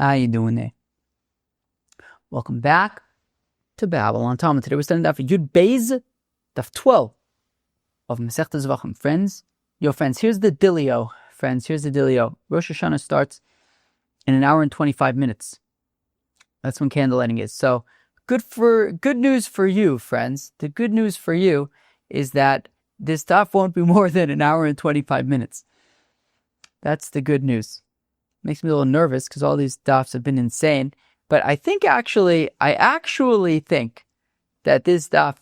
How you doing there? Welcome back to Babble on Talmud. Today we're studying Daf Yud Beis, Daf 12 of Masechtas Zevachim. Friends, here's the dealio. Rosh Hashanah starts in an hour and 25 minutes. That's when candlelighting is. So, good news for you, friends. The good news for you is that this daf won't be more than an hour and 25 minutes. That's the good news. Makes me a little nervous because all these dafs have been insane. But I actually think that this daf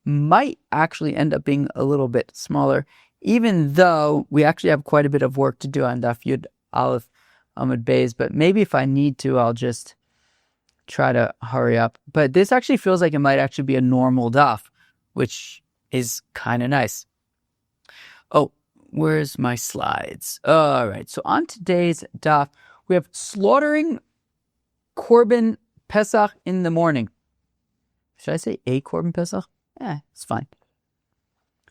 might actually end up being a little bit smaller, even though we actually have quite a bit of work to do on Daf Yud Aleph Amud Beis. But maybe if I need to, I'll just try to hurry up. But this actually feels like it might actually be a normal daf, which is kind of nice. Oh, where's my slides? All right, so on today's daf, we have slaughtering korbin pesach in the morning. Should I say a korbin pesach? It's fine.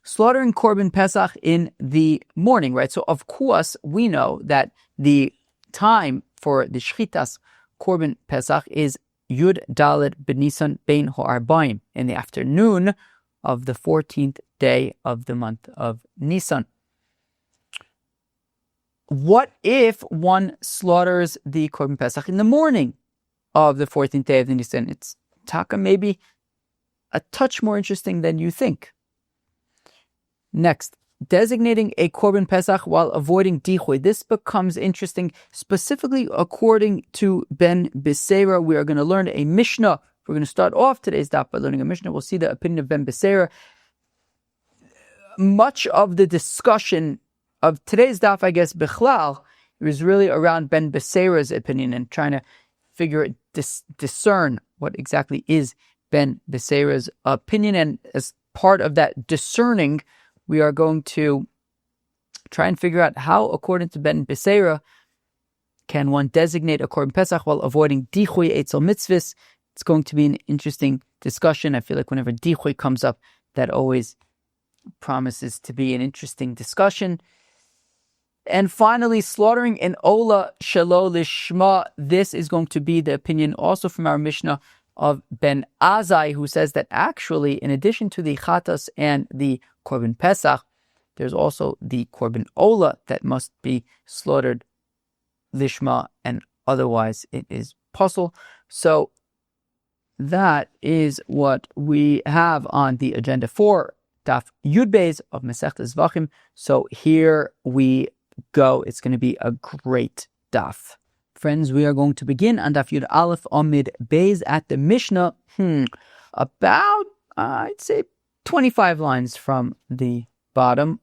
Slaughtering korbin pesach in the morning, right? So of course, we know that the time for the shchitas korbin pesach is Yud Daled B'Nisan Bein Ho'arbaim, in the afternoon of the 14th day of the month of Nisan. What if one slaughters the korbin pesach in the morning of the 14th day of the Nisan? It's taka maybe a touch more interesting than you think. Next, designating a korbin pesach while avoiding Dichui. This becomes interesting, specifically according to Ben Beseira. We are going to learn a Mishnah. We're going to start off today's daf by learning a Mishnah. We'll see the opinion of Ben Beseira. Much of the discussion of today's daf, I guess, Bichlal, was really around Ben Beseira's opinion and trying to discern what exactly is Ben Beseira's opinion. And as part of that discerning, we are going to try and figure out how, according to Ben Beseira, can one designate a korbin pesach while avoiding Dichui Eitzel Mitzvas. It's going to be an interesting discussion. I feel like whenever Dichui comes up, that always promises to be an interesting discussion. And finally, slaughtering an olah, shelo, lishmah. This is going to be the opinion also from our Mishnah of Ben Azai, who says that actually, in addition to the chatas and the korbin pesach, there's also the korbin olah that must be slaughtered lishmah, and otherwise it is puzzle. So that is what we have on the agenda for Daf Yud Beis of Masechtas Zevachim. So here we go. It's going to be a great daf. Friends, we are going to begin on Daf Yud Aleph Amud Beis at the Mishnah, about, I'd say, 25 lines from the bottom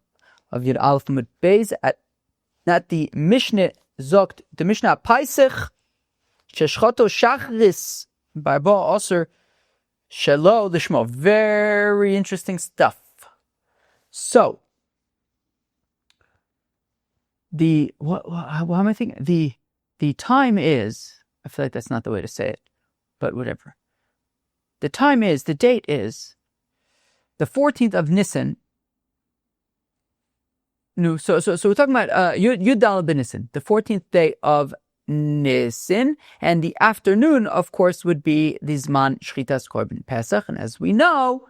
of Yud Aleph Amud Beis at the Mishnah Zogt, the Mishnah Pesach, Sheshchoto Shachris, Barba Osir, Shelo, lishmah. Very interesting stuff. So, how am I thinking? The time is, I feel like that's not the way to say it, but whatever. The date is the 14th of Nisan. No, so we're talking about Yud Daled B'Nisan, the 14th day of Nisan, and the afternoon, of course, would be the Zman Shchitas Korbin Pesach, and as we know,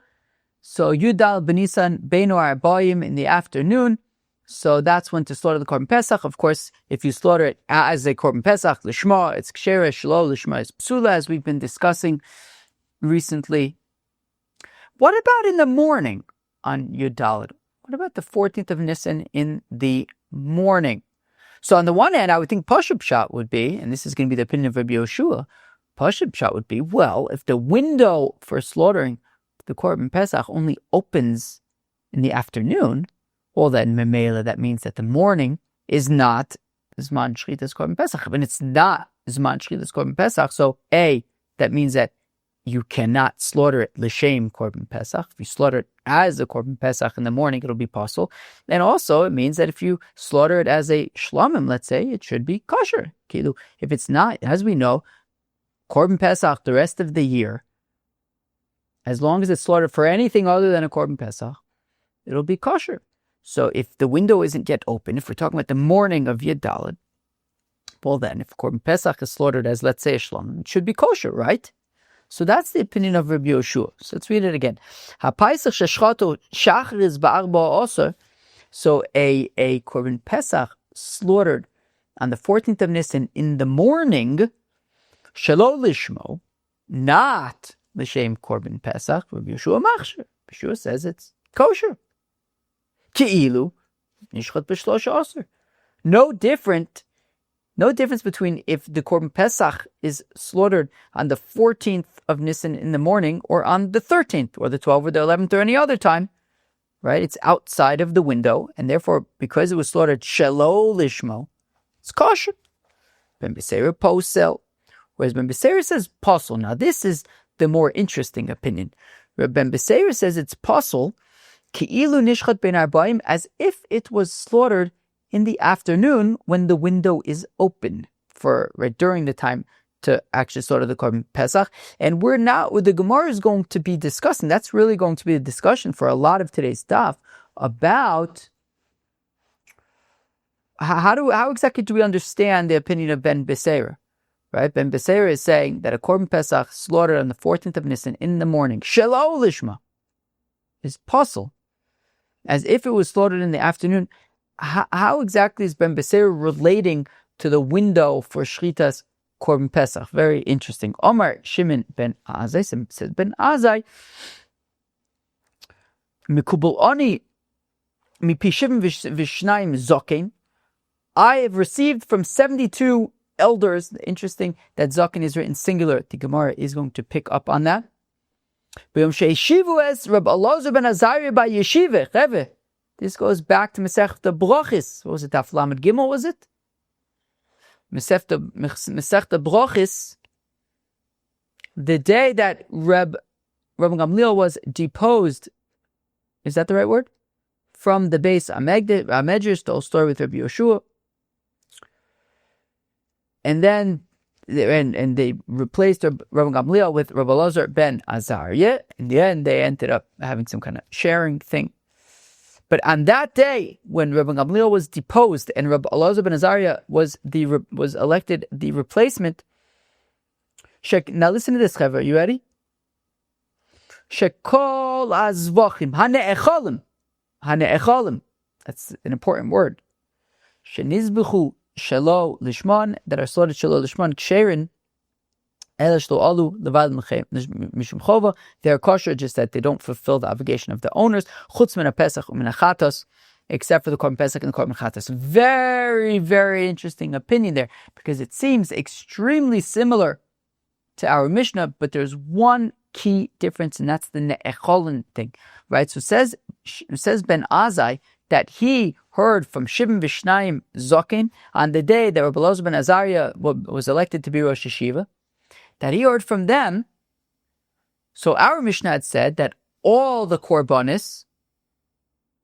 so Yud Daled B'Nisan Bein Ho'arbaim in the afternoon. So that's when to slaughter the korbin pesach. Of course, if you slaughter it as a korbin pesach, lishmah, it's ksheres, shelo, lishmah is psula, as we've been discussing recently. What about in the morning on Yud Daled? What about the 14th of Nisan in the morning? So on the one hand, I would think Pashut Pshat would be, and this is going to be the opinion of Rabbi Yoshua, Pashut Pshat would be, well, if the window for slaughtering the korbin pesach only opens in the afternoon, well, then, memela, that means that the morning is not Zman Shchitas Korbin Pesach. When it's not Zman Shchitas Korbin Pesach, so A, that means that you cannot slaughter it l'shem Korbin Pesach. If you slaughter it as a Korbin Pesach in the morning, it'll be possible. And also, it means that if you slaughter it as a shlamim, let's say, it should be kosher. If it's not, as we know, Korbin Pesach the rest of the year, as long as it's slaughtered for anything other than a Korbin Pesach, it'll be kosher. So if the window isn't yet open, if we're talking about the morning of Yud Daled, Well, then, if Korban Pesach is slaughtered as, let's say, a shlom, it should be kosher, right? So that's the opinion of Rabbi Yoshua. So let's read it again. So a Korban Pesach slaughtered on the 14th of Nisan in the morning, shelo lishmo, not l'shem Korban Pesach, Rabbi Yoshua machshir. Yoshua says it's kosher. Ki'ilu nishchat b'shlosha aser. No difference between if the Korban Pesach is slaughtered on the 14th of Nisan in the morning or on the 13th or the 12th or the 11th or any other time, right? It's outside of the window, and therefore, because it was slaughtered shelo lishmo, it's kosher. Ben Beseira posel, whereas Ben Beseira says posel. Now, this is the more interesting opinion. Ben Beseira says it's posel, ki'ilu nishchat ben arbaim, as if it was slaughtered in the afternoon when the window is open during the time to actually slaughter the Korban Pesach. And the Gemara is going to be discussing, that's really going to be a discussion for a lot of today's daf about how exactly do we understand the opinion of Ben Beseira, right? Ben Beseira is saying that a Korban Pesach slaughtered on the 14th of Nisan in the morning, shelo lishma, is posel, as if it was slaughtered in the afternoon. How exactly is Ben Beseira relating to the window for Shritas Korban Pesach? Very interesting. Omar Shimon ben Azai says, Ben Azai, Mikubal Oni, Mipishim Vishnaim Zokin, I have received from 72 elders. Interesting that Zokin is written singular. The Gemara is going to pick up on that. This goes back to Masechta Brachis. What was it? Daf Lamed Gimel, was it? Masechta Brachis. The day that Rabbi Gamliel was deposed, is that the right word? From the base Amedrish, the whole story with Rabbi Yoshua. And then they replaced Rabbi Gamliel with Rabbi Elazar ben Azariah. In the end, they ended up having some kind of sharing thing. But on that day, when Rabbi Gamliel was deposed and Rabbi Elazar ben Azariah was elected the replacement, now listen to this, Chaver. You ready? Shekol azvachim hane'echolim. That's an important word. Shenizbechu shelo lishman, that are slaughtered shelo lishman ksherin. They are kosher, just that they don't fulfill the obligation of the owners. Except for the Korban Pesach and the Korban Chatas. Very, very interesting opinion there, because it seems extremely similar to our Mishnah, but there's one key difference, and that's the ne'echolin thing, right? So says Ben Azai that he heard from Shibim Vishnayim Zokin on the day that Rabbi Elazar ben Azariah was elected to be Rosh Yeshiva, that he heard from them. So our Mishnah had said that all the korbanis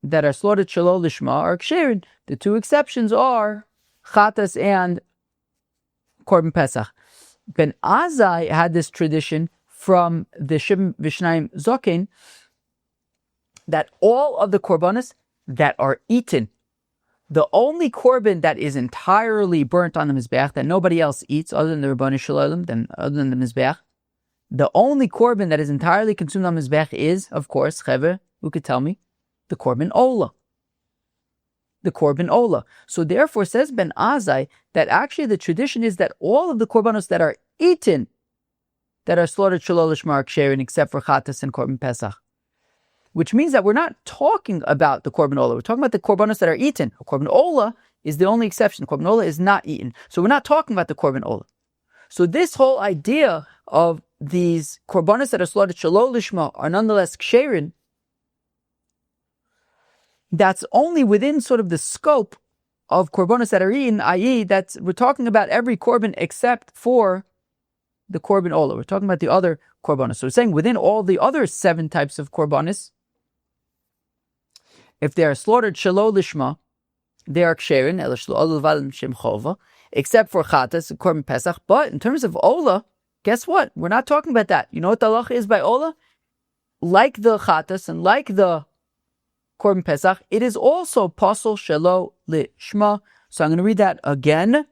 that are slaughtered shelo lishma are ksherin. The two exceptions are chatas and korban pesach. Ben Azai had this tradition from the Shibim Vishnayim Zokin that all of the korbanis that are eaten, the only korban that is entirely burnt on the Mizbeach, that nobody else eats other than the Rabbanu Shalom, other than the Mizbeach, the only korban that is entirely consumed on the Mizbeach is, of course, Chaver, who could tell me? The korban olah. The korban olah. So therefore, says Ben Azai, that actually the tradition is that all of the korbanos that are eaten, that are slaughtered shelo lishma ksherin, except for chatas and korban pesach. Which means that we're not talking about the korban olah. We're talking about the korbanos that are eaten. Korban olah is the only exception. Korban olah is not eaten. So we're not talking about the korban olah. So this whole idea of these korbanos that are slaughtered shelo lishma are nonetheless ksherin, that's only within sort of the scope of korbanos that are eaten, i.e. that we're talking about every korban except for the korban olah. We're talking about the other korbanos. So we're saying within all the other 7 types of korbanos, if they are slaughtered shelo lishma, they are ksherin, except for chatas and korban pesach. But in terms of olah, guess what? We're not talking about that. You know what the halacha is by olah? Like the chatas and like the korban pesach, it is also posel shelo lishma. So I'm going to read that again.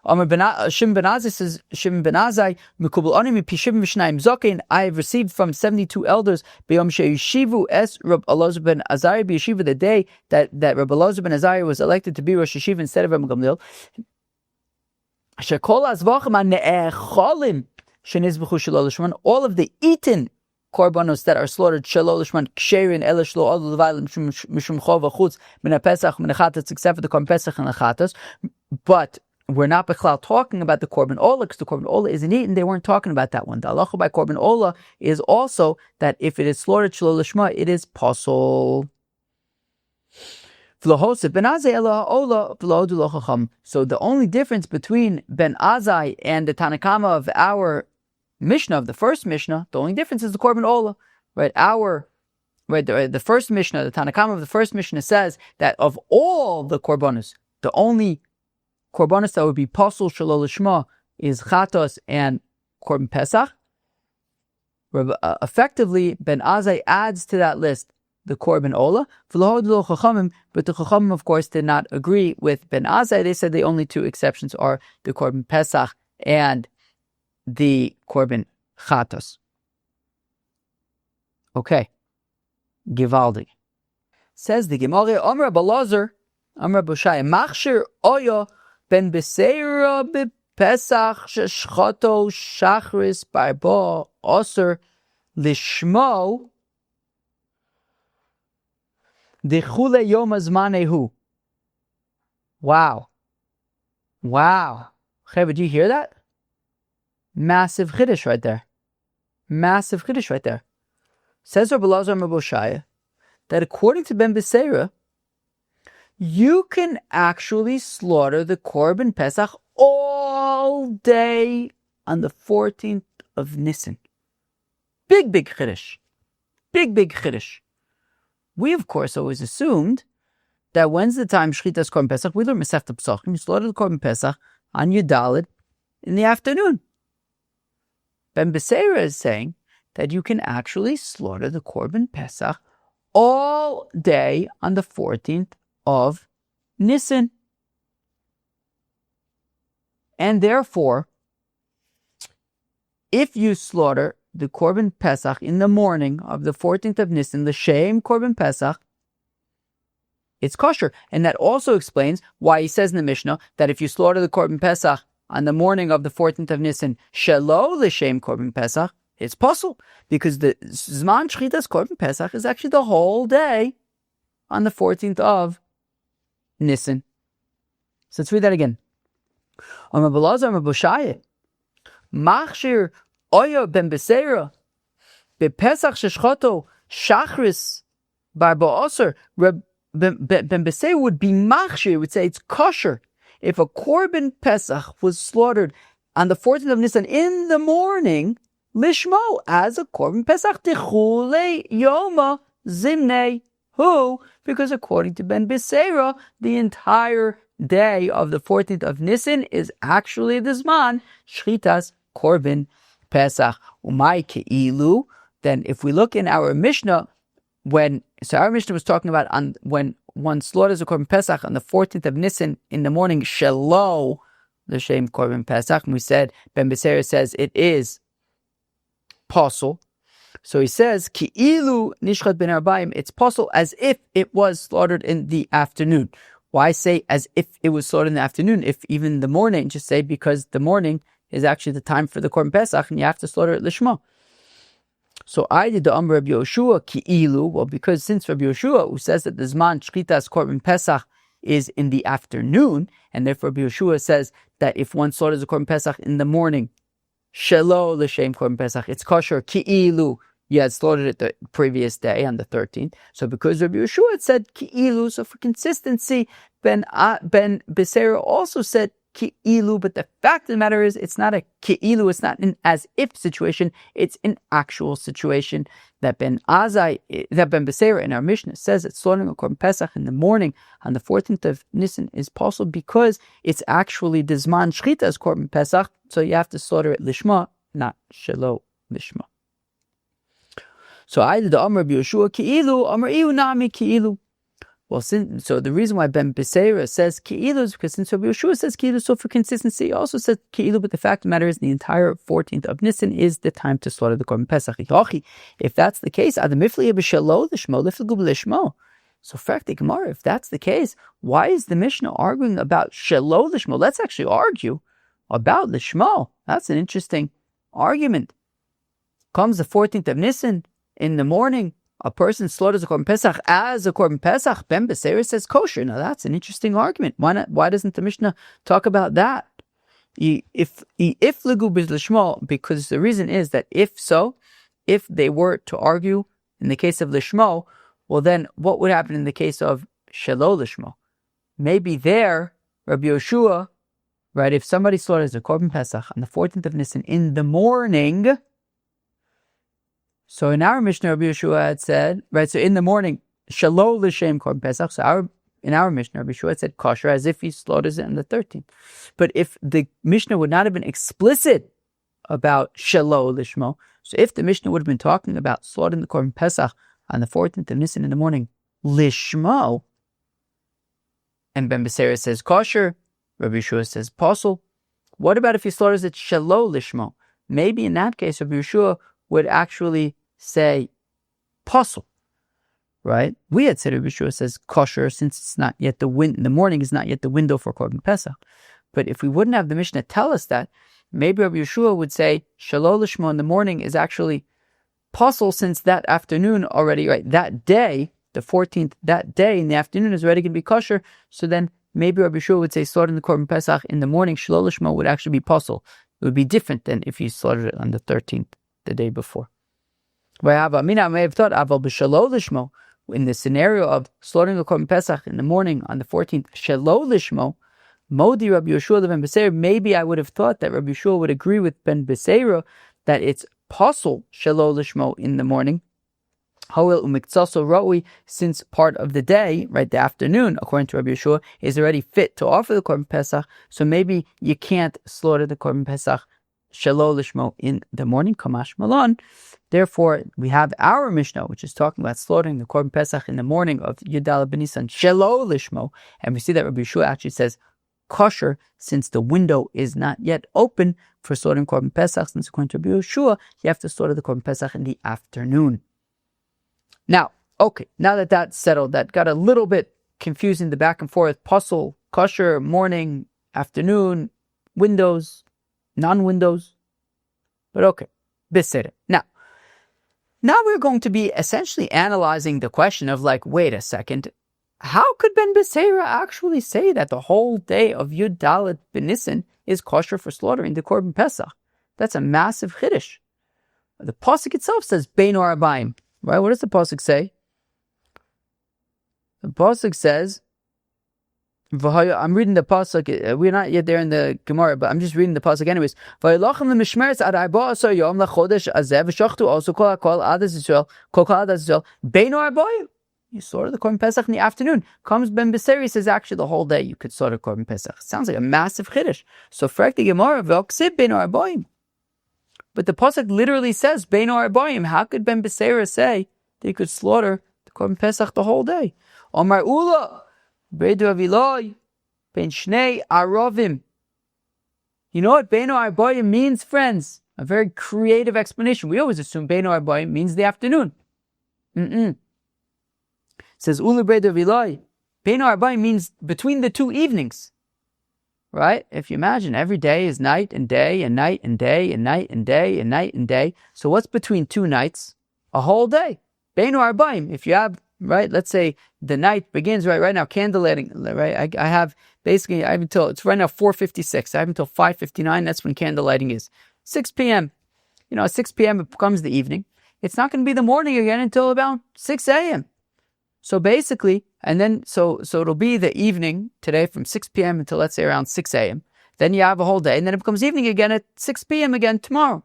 Shimon ben Azai says, Shimon ben Azai, Mikubal Ani mipi Shimon v'shnayim zokein, I have received from 72 elders, B'yom she'yishivu es Rab Elazar ben Azariah b'yeshiva, the day that Rab Elazar ben Azariah was elected to be Rosh Yeshiva instead of Rab Gamliel, Shekol azvachim ha'ne'echolim shenizbechu shelo lishmah, all of the eaten korbanos that are slaughtered shelo lishmah ksherin ela shelo all the violent mishum chova chutz min pesach min chatas, except for the korban pesach and the chatas. But we're not bechlal talking about the korban olah, because the korban olah isn't eaten. They weren't talking about that one. The halacha by korban olah is also that if it is slaughtered shelo lishmah, it is posol. So the only difference between Ben Azai and the Tanakama of our Mishnah, of the first Mishnah, the only difference is the korban olah, right? The first Mishnah, the Tanakama of the first Mishnah says that of all the korbanos, the only korbanos that would be posel shelo lishma is chatos and korban pesach. Effectively, Ben Azai adds to that list the korban olah. But the Chachamim, of course, did not agree with Ben Azai. They said the only two exceptions are the korban pesach and the korban chatos. Okay. Givaldi. Says the Gemara, Amr Balazar, Amr Bushai, Machshir Oyo ben Beseira be Pesach sheshchoto shachris barbo oser lishmo dechule yom azmanehu. Wow. Hey, did you hear that? Massive chiddush right there. Says Rabbi Elazar Meboshaya that according to Ben Beseira, you can actually slaughter the korban pesach all day on the 14th of Nisan. Big chiddush. Big chiddush. We, of course, always assumed that when's the time shchitas korban pesach? We learn Masechta Pesachim. You slaughter the korban pesach on Yudalid in the afternoon. Ben Beseira is saying that you can actually slaughter the korban pesach all day on the 14th of Nisan. And therefore, if you slaughter the korban pesach in the morning of the 14th of Nisan, the shem korban pesach, it's kosher. And that also explains why he says in the Mishnah that if you slaughter the korban pesach on the morning of the 14th of Nisan, shelo l'shem korban pesach, it's possible, because the zman shchitas korban pesach is actually the whole day on the 14th of Nisan. So let's read that again. Amar Balazar Amar Boshaya, Machshir Oyo ben Beseira bePesach sheshchoto shachris barbo oser. Ben Beseira would be machshir, would say it's kosher if a korban pesach was slaughtered on the 14th of Nisan in the morning, lishmo, as a korban pesach tichule yoma zimnei hu, because according to Ben Beseira, the entire day of the 14th of Nisan is actually the zman shchitas korban pesach. Umay keilu. Then, if we look in our Mishnah, our Mishnah was talking about when one slaughters a korban pesach on the 14th of Nisan in the morning, shelo the shem korban pesach. And we said Ben Beseira says it is posel. So he says ki'ilu nishchat ben arbaim. It's posel as if it was slaughtered in the afternoon. Why say as if it was slaughtered in the afternoon? If even the morning, just say because the morning is actually the time for the korban pesach, and you have to slaughter it lishma. So I did the Amr Rabbi Yoshua ki'ilu. Well, because since Rabbi Yoshua, who says that the zman shchitas korban pesach is in the afternoon, and therefore Rabbi Yoshua says that if one slaughters a korban pesach in the morning, shelo l'shem korban pesach, it's kosher ki'ilu. You had slaughtered it the previous day on the 13th. So because Rabbi Yeshua had said ki'ilu, so for consistency, Ben Beseira also said ki'ilu, but the fact of the matter is it's not a ki'ilu, it's not an as-if situation, it's an actual situation that Ben Beseira in our Mishnah says that slaughtering a korban pesach in the morning on the 14th of Nisan is possible because it's actually the zman shchitas korban pesach, so you have to slaughter it lishma, not shelo lishma. So I did the Amr Rabbi Yeshua ki'ilu, Amr iu nami ki'ilu. Well, so the reason why Ben Beseira says Ki'ilu is because since Rabbi Yeshua says Ki'ilu, so for consistency, he also says Ki'ilu, but the fact of the matter is the entire 14th of Nisan is the time to slaughter the Korban Pesach. If that's the case, so fact Gemara, if that's the case, why is the Mishnah arguing about shelo lishmo? Let's actually argue about lishmo. That's an interesting argument. Comes the 14th of Nisan in the morning, a person slaughters a Korban Pesach as a Korban Pesach. Ben Beseira says kosher. Now that's an interesting argument. Why not? Why doesn't the Mishnah talk about that? If legu lishmo, because the reason is that if they were to argue in the case of lishmo, well then what would happen in the case of shelo lishmo? Maybe there, Rabbi Yeshua, right? If somebody slaughters a Korban Pesach on the 14th of Nisan in the morning. So in our Mishnah, Rabbi Yeshua had said, right, so in the morning, shelo l'shem korban pesach. So in our Mishnah, Rabbi Yeshua had said kosher as if he slaughters it on the 13th. But if the Mishnah would not have been explicit about shelo lishmo, so if the Mishnah would have been talking about slaughtering the korban pesach on the 14th of Nisan in the morning, lishmo, and Ben Beseira says kosher, Rabbi Yeshua says posel. What about if he slaughters it shelo lishmo? Maybe in that case, Rabbi Yeshua would actually say posel, right? We had said Rabbi Yeshua says kosher since it's not yet the morning is not yet the window for Korban Pesach. But if we wouldn't have the Mishnah tell us that, maybe Rabbi Yeshua would say shelo lishmo in the morning is actually posel since that afternoon already, right? That day, the 14th, that day in the afternoon is already going to be kosher. So then maybe Rabbi Yeshua would say slaughtering the Korban Pesach in the morning, shelo lishmo would actually be posel. It would be different than if you slaughtered it on the 13th. The day before. I may have thought in the scenario of slaughtering the Korban Pesach in the morning on the 14th, shelo lishmo, Modi Rabbi Yeshua Ben Beseira, maybe I would have thought that Rabbi Yeshua would agree with Ben Beseira that it's posel shelo lishmo in the morning. Hoel umikzaso roi, since part of the day, right, the afternoon, according to Rabbi Yeshua, is already fit to offer the Korban Pesach, so maybe you can't slaughter the Korban Pesach shelo lishmo in the morning, kamash malon. Therefore, we have our Mishnah, which is talking about slaughtering the Korban Pesach in the morning of Yudal ben Nisan, shelo lishmo, and we see that Rabbi Yeshua actually says kosher since the window is not yet open for slaughtering Korban Pesach. Since according to Rabbi Yeshua, you have to slaughter the Korban Pesach in the afternoon. Now, okay, now that that's settled, that got a little bit confusing, the back and forth, posel, kosher, morning, afternoon, windows, non-windows, but okay, Beseder. Now we're going to be essentially analyzing the question of like, wait a second, how could Ben Beseira actually say that the whole day of Yud Dalet Ben Nisan is kosher for slaughtering the Korban Pesach? That's a massive chiddush. The pasuk itself says Bein Arabayim, right? What does the pasuk say? The pasuk says, I'm reading the pasuk. We're not yet there in the Gemara, but I'm just reading the pasuk anyways. You slaughter the Korban Pesach in the afternoon. Comes Ben Beseira, says actually the whole day you could slaughter Korban Pesach. Sounds like a massive chiddush. So frag the Gemara, but the pasuk literally says Bein Arabayim. How could Ben Beseira say that you could slaughter the Korban Pesach the whole day? Omar Olah. Ben Shnei Arovim. You know what Bein Arabayim means, friends? A very creative explanation. We always assume Bein Arabayim means the afternoon. It says Ula Bein Arabayim means between the two evenings. Right? If you imagine every day is night and day and night and day and night and day and night and day. So what's between two nights? A whole day. Bein Arabayim. If you have, right, let's say the night begins right now, candle lighting, right? I have until, it's right now 4:56. I have until 5:59. That's when candle lighting is. 6 p.m. 6 p.m. it becomes the evening. It's not going to be the morning again until about 6 a.m. So basically, and then, so it'll be the evening today from 6 p.m. until let's say around 6 a.m. Then you have a whole day, and then it becomes evening again at 6 p.m. again tomorrow.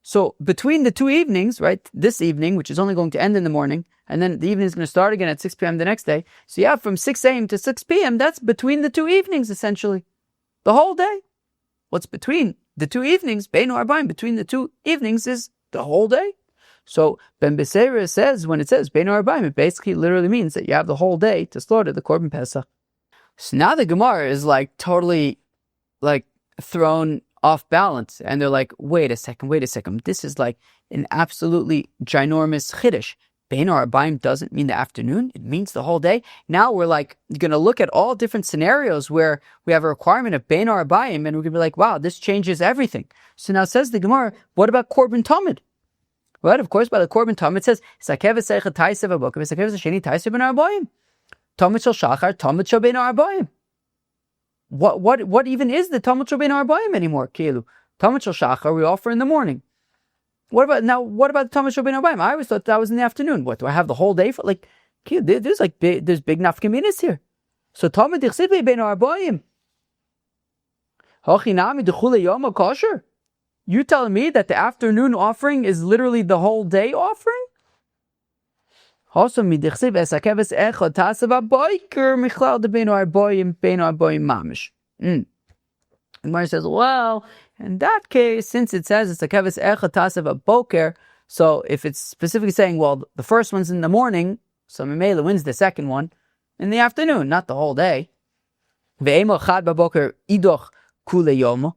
So between the two evenings, right, this evening, which is only going to end in the morning, and then the evening is going to start again at 6 p.m. the next day. So you have from 6 a.m. to 6 p.m., that's between the two evenings, essentially. The whole day. What's between the two evenings, Bein Arabayim, between the two evenings is the whole day. So Ben Beseira says, when it says Bein Arbaim, it basically literally means that you have the whole day to slaughter the Korban Pesach. So now the Gemara is like totally like thrown off balance, and they're like, wait a second, this is like an absolutely ginormous chiddush. Bein Arbaim doesn't mean the afternoon, it means the whole day. Now we're like going to look at all different scenarios where we have a requirement of Bein Arbaim, and we're going to be like, wow, this changes everything. So now says the Gemara, what about Korban Talmud? Right, of course, by the Korban Talmud it says, Sakeves Seicha Taisev Abokim, Sakeves Sheni Taisev Ben Arbaim. Talmud Shel Shachar, Talmud Shel Bein Arbaim. What even is the Talmud Shel Bein Arbaim anymore? Kielu. Talmud Shel Shachar we offer in the morning. What about the Talmud Shel Bein Arbaim? I always thought that was in the afternoon. What, do I have the whole day for? Like, there's big nafkaminas here. So Talmud Dichsid Bein Arbaim. Hachinami Dechule Yom Kosher. You telling me that the afternoon offering is literally the whole day offering? Also, midichsiv esakeves echad tasava boiker michlal de bein arboim mamish. The Gemara says, well, in that case, since it says esakeves echad tasava boker, so if it's specifically saying, well, the first one's in the morning, so Mimela wins the second one in the afternoon, not the whole day. Ve'emo chad baboker idoch kule yomo.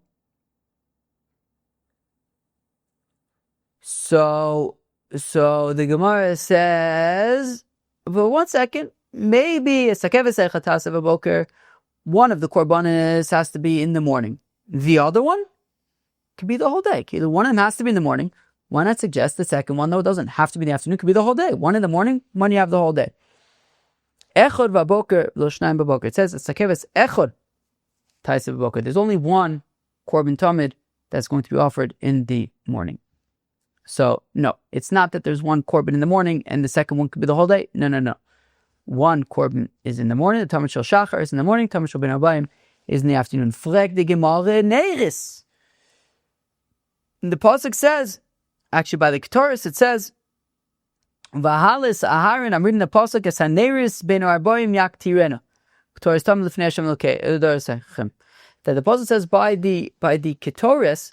So the Gemara says, but 1 second, maybe a sakeves echad tasava boker, one of the korbanos has to be in the morning. The other one could be the whole day. Either one of them has to be in the morning. Why not suggest the second one, though it doesn't have to be in the afternoon, it could be the whole day. One in the morning, one you have the whole day. Echad vaboker lo shnayim baboker. It says sakeves echad tasava boker. There's only one korban tamid that's going to be offered in the morning. So, no, it's not that there's one korban in the morning and the second one could be the whole day. No. One korban is in the morning, the Talmud Shel Shachar is in the morning, Talmud Shel Bein Arbaim is in the afternoon. Frek de Gemara Neiris. The pasuk says, actually by the Ketores, it says, Vahalis Aharon, I'm reading the pasuk, as Haneiris Bein Arbaim Yak Tirena. Ketores Talmud Lefnei Hashem Elokei. That the pasuk says by the Ketores,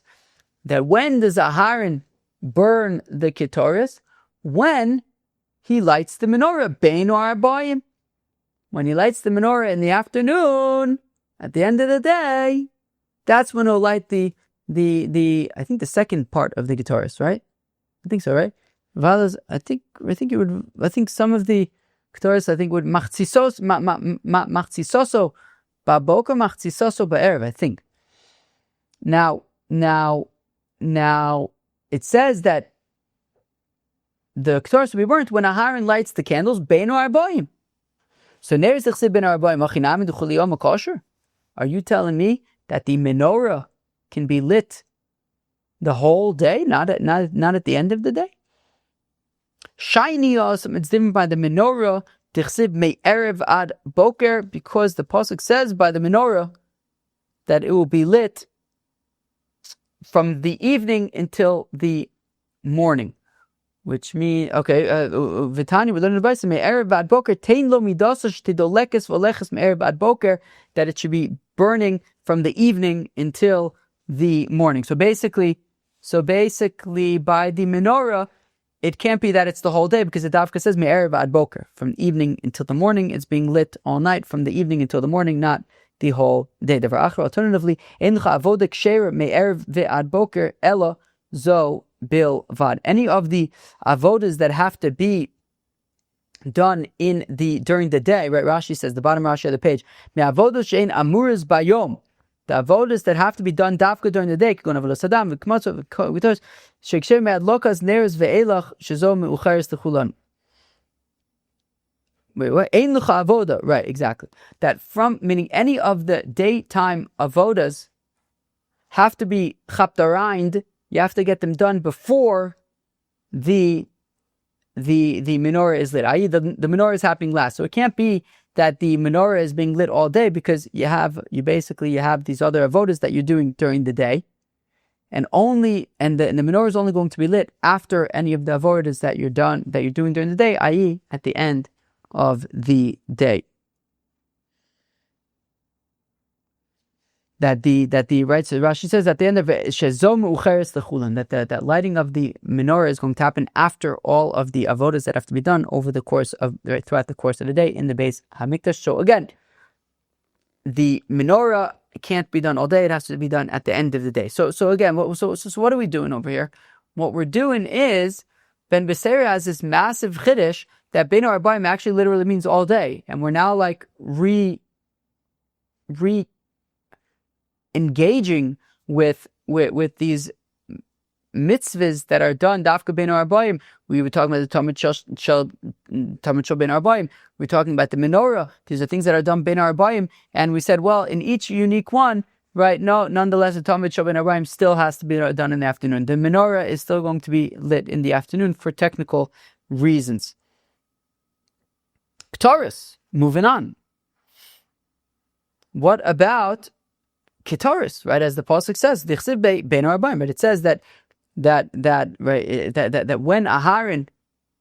that when does Aharon burn the Ketores? When he lights the menorah, Bein Arbaim. When he lights the menorah in the afternoon, at the end of the day, that's when he'll light the I think the second part of the Ketores, right? I think so, right? I think some of the Ketores would machzisoso baboka machzisoso ba'erev, I think. Now it says that the Ketores will be burnt when Aharon lights the candles, Bein Arbaim. So Neris Ichsid Bein Arbaim, Achinami D'chuli Yom Kosher? Are you telling me that the menorah can be lit the whole day, not at the end of the day? Shiny awesome, it's different by the menorah, Dichsib Me Erev Ad Boker, because the pasuk says by the menorah that it will be lit from the evening until the morning, which means Vitani we learn the Brisa me'erev ad boker tein lo midasash tidolekes v'leches me'erev ad boker, that it should be burning from the evening until the morning. So basically by the menorah, it can't be that it's the whole day, because the Dafka says me'erev ad boker, from the evening until the morning. It's being lit all night from the evening until the morning, not the whole day. Alternatively, encha avoda ksheira me'erev ve'ad boker ella zo bil vad. Any of the avodas that have to be done during the day, right? Rashi says, the bottom Rashi of the page, me'avodos she'en amuras bayom. The avodas that have to be done dafka during the day, k'gon avodas sadam v'kmatzot v'kvitos she'ksher me'ad lokas neres ve'elach shezo me'ucheres t'chulan. Wait, what? Ein lucha avoda. Right, exactly. That meaning any of the daytime avodas have to be chaptarind. You have to get them done before the menorah is lit. I.e., the menorah is happening last. So it can't be that the menorah is being lit all day, because you have these other avodas that you're doing during the day, and the menorah is only going to be lit after any of the avodas that you're doing during the day, i.e., at the end of the day. right. So Rashi says at the end of it, that lighting of the menorah is going to happen after all of the avodas that have to be done over the course of throughout the course of the day in the Beis Hamikdash. So again, the menorah can't be done all day; it has to be done at the end of the day. So again, so what are we doing over here? What we're doing is Ben Beseira has this massive chiddush that Ben Arbaim actually literally means all day, and we're now like engaging with these mitzvahs that are done dafka ben arbaim. We were talking about the Talmud shel ben arbaim. We're talking about the menorah. These are things that are done ben arbaim, and we said, well, in each unique one, right? No, nonetheless, the Talmud shel ben arbaim still has to be done in the afternoon. The menorah is still going to be lit in the afternoon for technical reasons. K'taris, moving on. What about Kitaris, right? As the pasuk says, "Dichsiv bein arbaim," but it says that when Aharon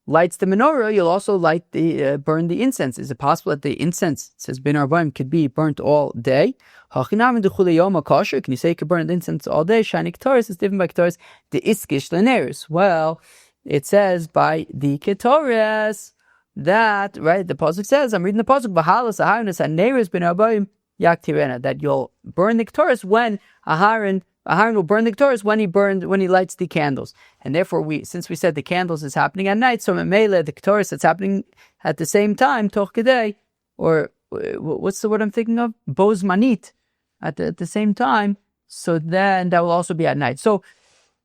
lights the menorah, you'll also burn the incense. Is it possible that the incense, it says bein arbaim, could be burnt all day? Can you say you could burn the incense all day? Shani Kitaris is given by Kitaris the iskish leneris. Well, it says by the Kitaris that, right? The pasuk says, I'm reading the pasuk, "V'halas Aharon es haneris bein arbaim." That you'll burn the Ketoris when Aharon will burn the Ketoris when he lights the candles. And therefore, since we said the candles is happening at night, so Memele, the Ketoris that's happening at the same time, Toch Kedei, or what's the word I'm thinking of? Boz Manit, at the same time, so then that will also be at night. So,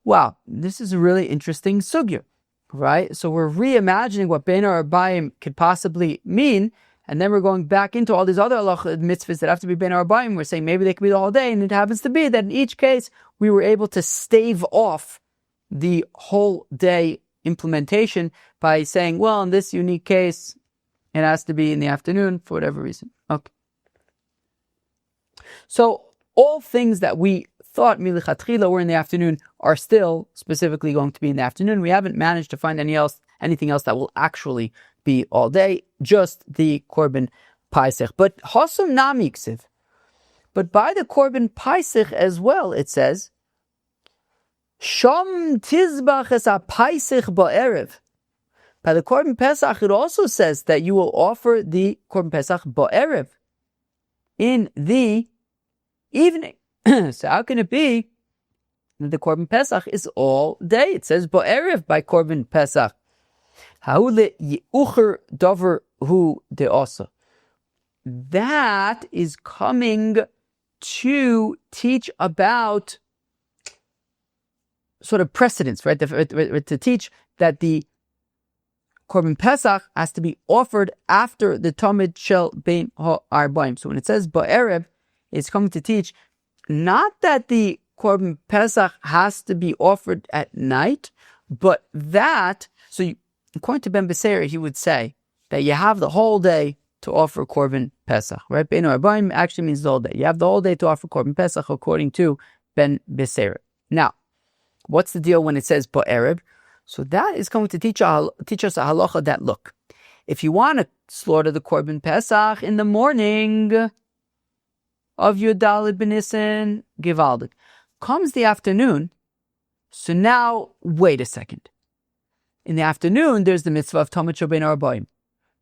wow, this is a really interesting sugya, right? So we're reimagining what Bein Arbaim could possibly mean. And then we're going back into all these other halacha mitzvahs that have to be ben arbaim. We're saying maybe they could be the whole day, and it happens to be that in each case we were able to stave off the whole day implementation by saying, well, in this unique case, it has to be in the afternoon for whatever reason. Okay. So all things that we thought milichatchila were in the afternoon are still specifically going to be in the afternoon. We haven't managed to find anything else that will actually be all day, just the korbin pesach. But hasum namiksiv. But by the korbin pesach as well, it says, sham tizbach es a pesach ba'erev. By the korbin pesach, it also says that you will offer the korbin pesach ba'erev, in the evening. So how can it be that the korbin pesach is all day? It says ba'erev by korbin pesach. That is coming to teach about sort of precedence, right? To teach that the korbin pesach has to be offered after the Talmud shel bein ha'arbaim. So when it says ba'erev, it's coming to teach not that the korbin pesach has to be offered at night, but that, according to Ben Beseira, he would say that you have the whole day to offer korbin pesach, right? Bein arbaim actually means the whole day. You have the whole day to offer korbin pesach, according to Ben Beseira. Now, what's the deal when it says ba'erev? So that is going to teach us a halacha that, look, if you want to slaughter the korbin pesach in the morning of Yud Daled B'Nisan, Givaldik, comes the afternoon, so now, wait a second. In the afternoon, there's the mitzvah of Talmud shel bein arbaim.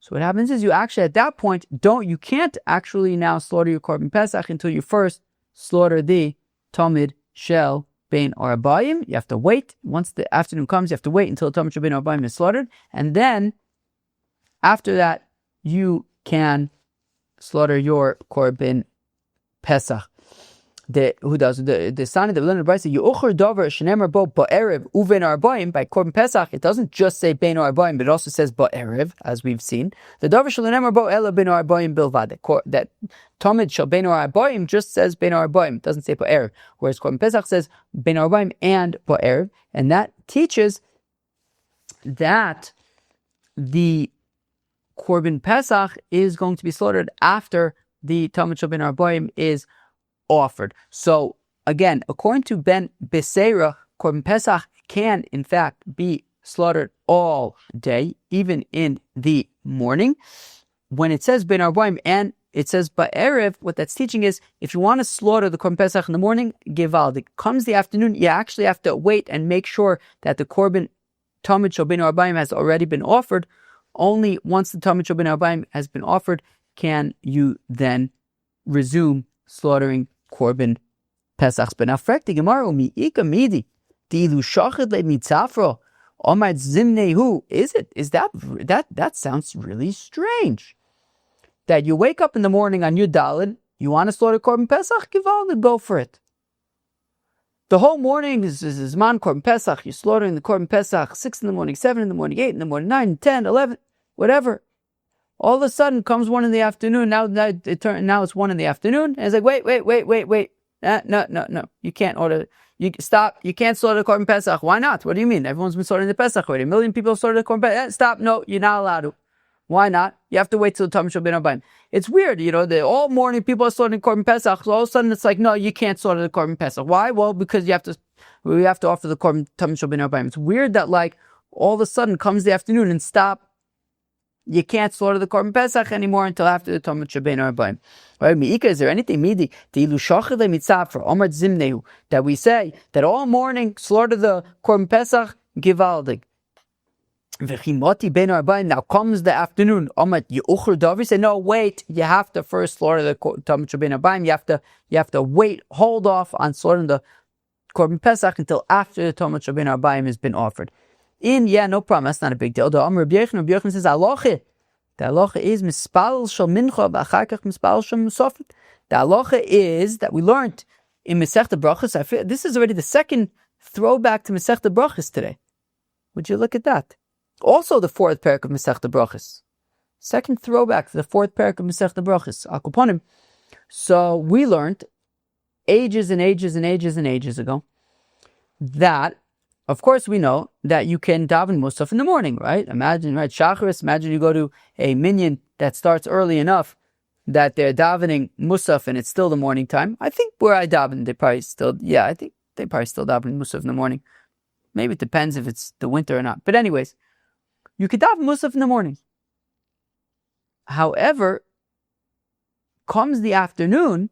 So what happens is you actually, at that point, you can't actually now slaughter your korbin pesach until you first slaughter the Talmud shel bein arbaim. You have to wait. Once the afternoon comes, you have to wait until the Talmud shel bein arbaim is slaughtered. And then, after that, you can slaughter your korbin pesach. Who does the sign that we learned in the Brisa? Yu'ucher davar shenemer bo ba'erev uven arbaim. By korbin pesach, it doesn't just say bein arbaim, but it also says ba'erev, as we've seen. The davar shenemer bo ela bein arbaim bilvad. That Talmud shel bein arbaim just says bein arbaim, it doesn't say ba'erev. Whereas korbin pesach says bein arbaim and ba'erev, and that teaches that the korbin pesach is going to be slaughtered after the Talmud shel bein arbaim is offered. So again, according to Ben Beseira, korbin pesach can in fact be slaughtered all day, even in the morning. When it says ben arbaim and it says ba'erev, what that's teaching is, if you want to slaughter the Korban Pesach in the morning, givald. Comes the afternoon, you actually have to wait and make sure that the Korban Talmud Shel Beinu Arbaim has already been offered. Only once the Talmud Shel Beinu Arbaim has been offered can you then resume slaughtering Korban Pesach. But now, frekti Gemara mi'ika midi dilu shachid le mitzafro omad zimnehu. Is that sounds really strange? That you wake up in the morning on Yud Daled, you want to slaughter Korban Pesach, givald, go for it. The whole morning is Zman Korban Pesach. You're slaughtering the Korban Pesach 6 in the morning, 7 in the morning, 8 in the morning, 9, 10, 11, whatever. All of a sudden comes 1 in the afternoon. Now it's 1 in the afternoon. And it's like, wait. No. You can't order. You stop. You can't slaughter the Korban Pesach. Why not? What do you mean? Everyone's been slaughtering the Pesach already. 1 million people have slaughtered the Korban Pesach. Stop. No, you're not allowed to. Why not? You have to wait till the Talmud Shel Beinu Arbaim. It's weird, all morning people are slaughtering Korban Pesach, so all of a sudden it's like, no, you can't slaughter the Korban Pesach. Why? Well, because we have to offer the Korban Talmud Shel Beinu Arbaim. It's weird that all of a sudden comes the afternoon and stop. You can't slaughter the Korban Pesach anymore until after the Talmud Shel Beinu Arbaim. Right? Mi'ika, is there anything that we say that all morning slaughter the Korban Pesach, givaldig? Now comes the afternoon. You say, no, wait, you have to first slaughter the Talmud Shel Beinu Arbaim. You have to wait, hold off on slaughtering the Korban Pesach until after the Talmud Shel Beinu Arbaim has been offered. No problem, that's not a big deal. The Amr Rabbi Yochanan says, the halacha is mispal shel mincha v'achar kach mispal shel musafet. The halacha is that we learned in Masechta Brachos. This is already the second throwback to Masechta Brachos today. Would you look at that? Also the 4th parak of Masechta Brachos. Second throwback to the 4th parak of Masechta Brachos. Akuponim. So we learned ages and ages ago that, of course, we know that you can daven musaf in the morning, right? Imagine, right, shacharis. Imagine you go to a minyan that starts early enough that they're davening musaf and it's still the morning time. I think where I daven, they probably still daven musaf in the morning. Maybe it depends if it's the winter or not. But anyways, you could daven musaf in the morning. However, comes the afternoon,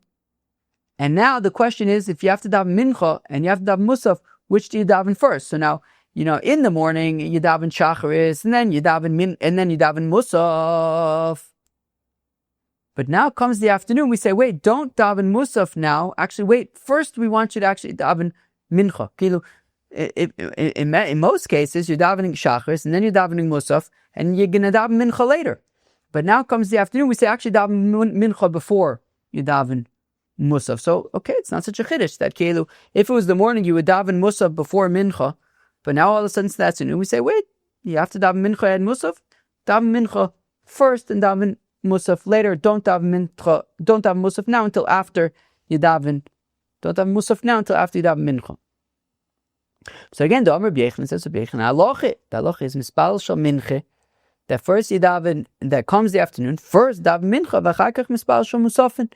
and now the question is, if you have to daven mincha and you have to daven musaf, which do you daven first? So now, in the morning you daven shacharis, and then you daven musaf. But now comes the afternoon, we say, wait, don't daven musaf now. Actually, wait, first we want you to actually daven mincha. In most cases, you're davening shacharis, and then you're davening musaf, and you're going to daven mincha later. But now comes the afternoon, we say actually daven mincha before you daven musaf. So, okay, it's not such a chiddush that if it was the morning, you would daven musaf before mincha, but now all of a sudden it's the afternoon, we say, wait, you have to daven mincha and musaf? Daven mincha first and daven musaf later. Don't daven musaf now until after you daven. Don't daven musaf now until after you daven mincha. So again, the Amr Rabbi Yochanan says, the halacha is mispal shel mincha, that first you daven, that comes the afternoon, first daven mincha, v'achar kach mispal shel musafin,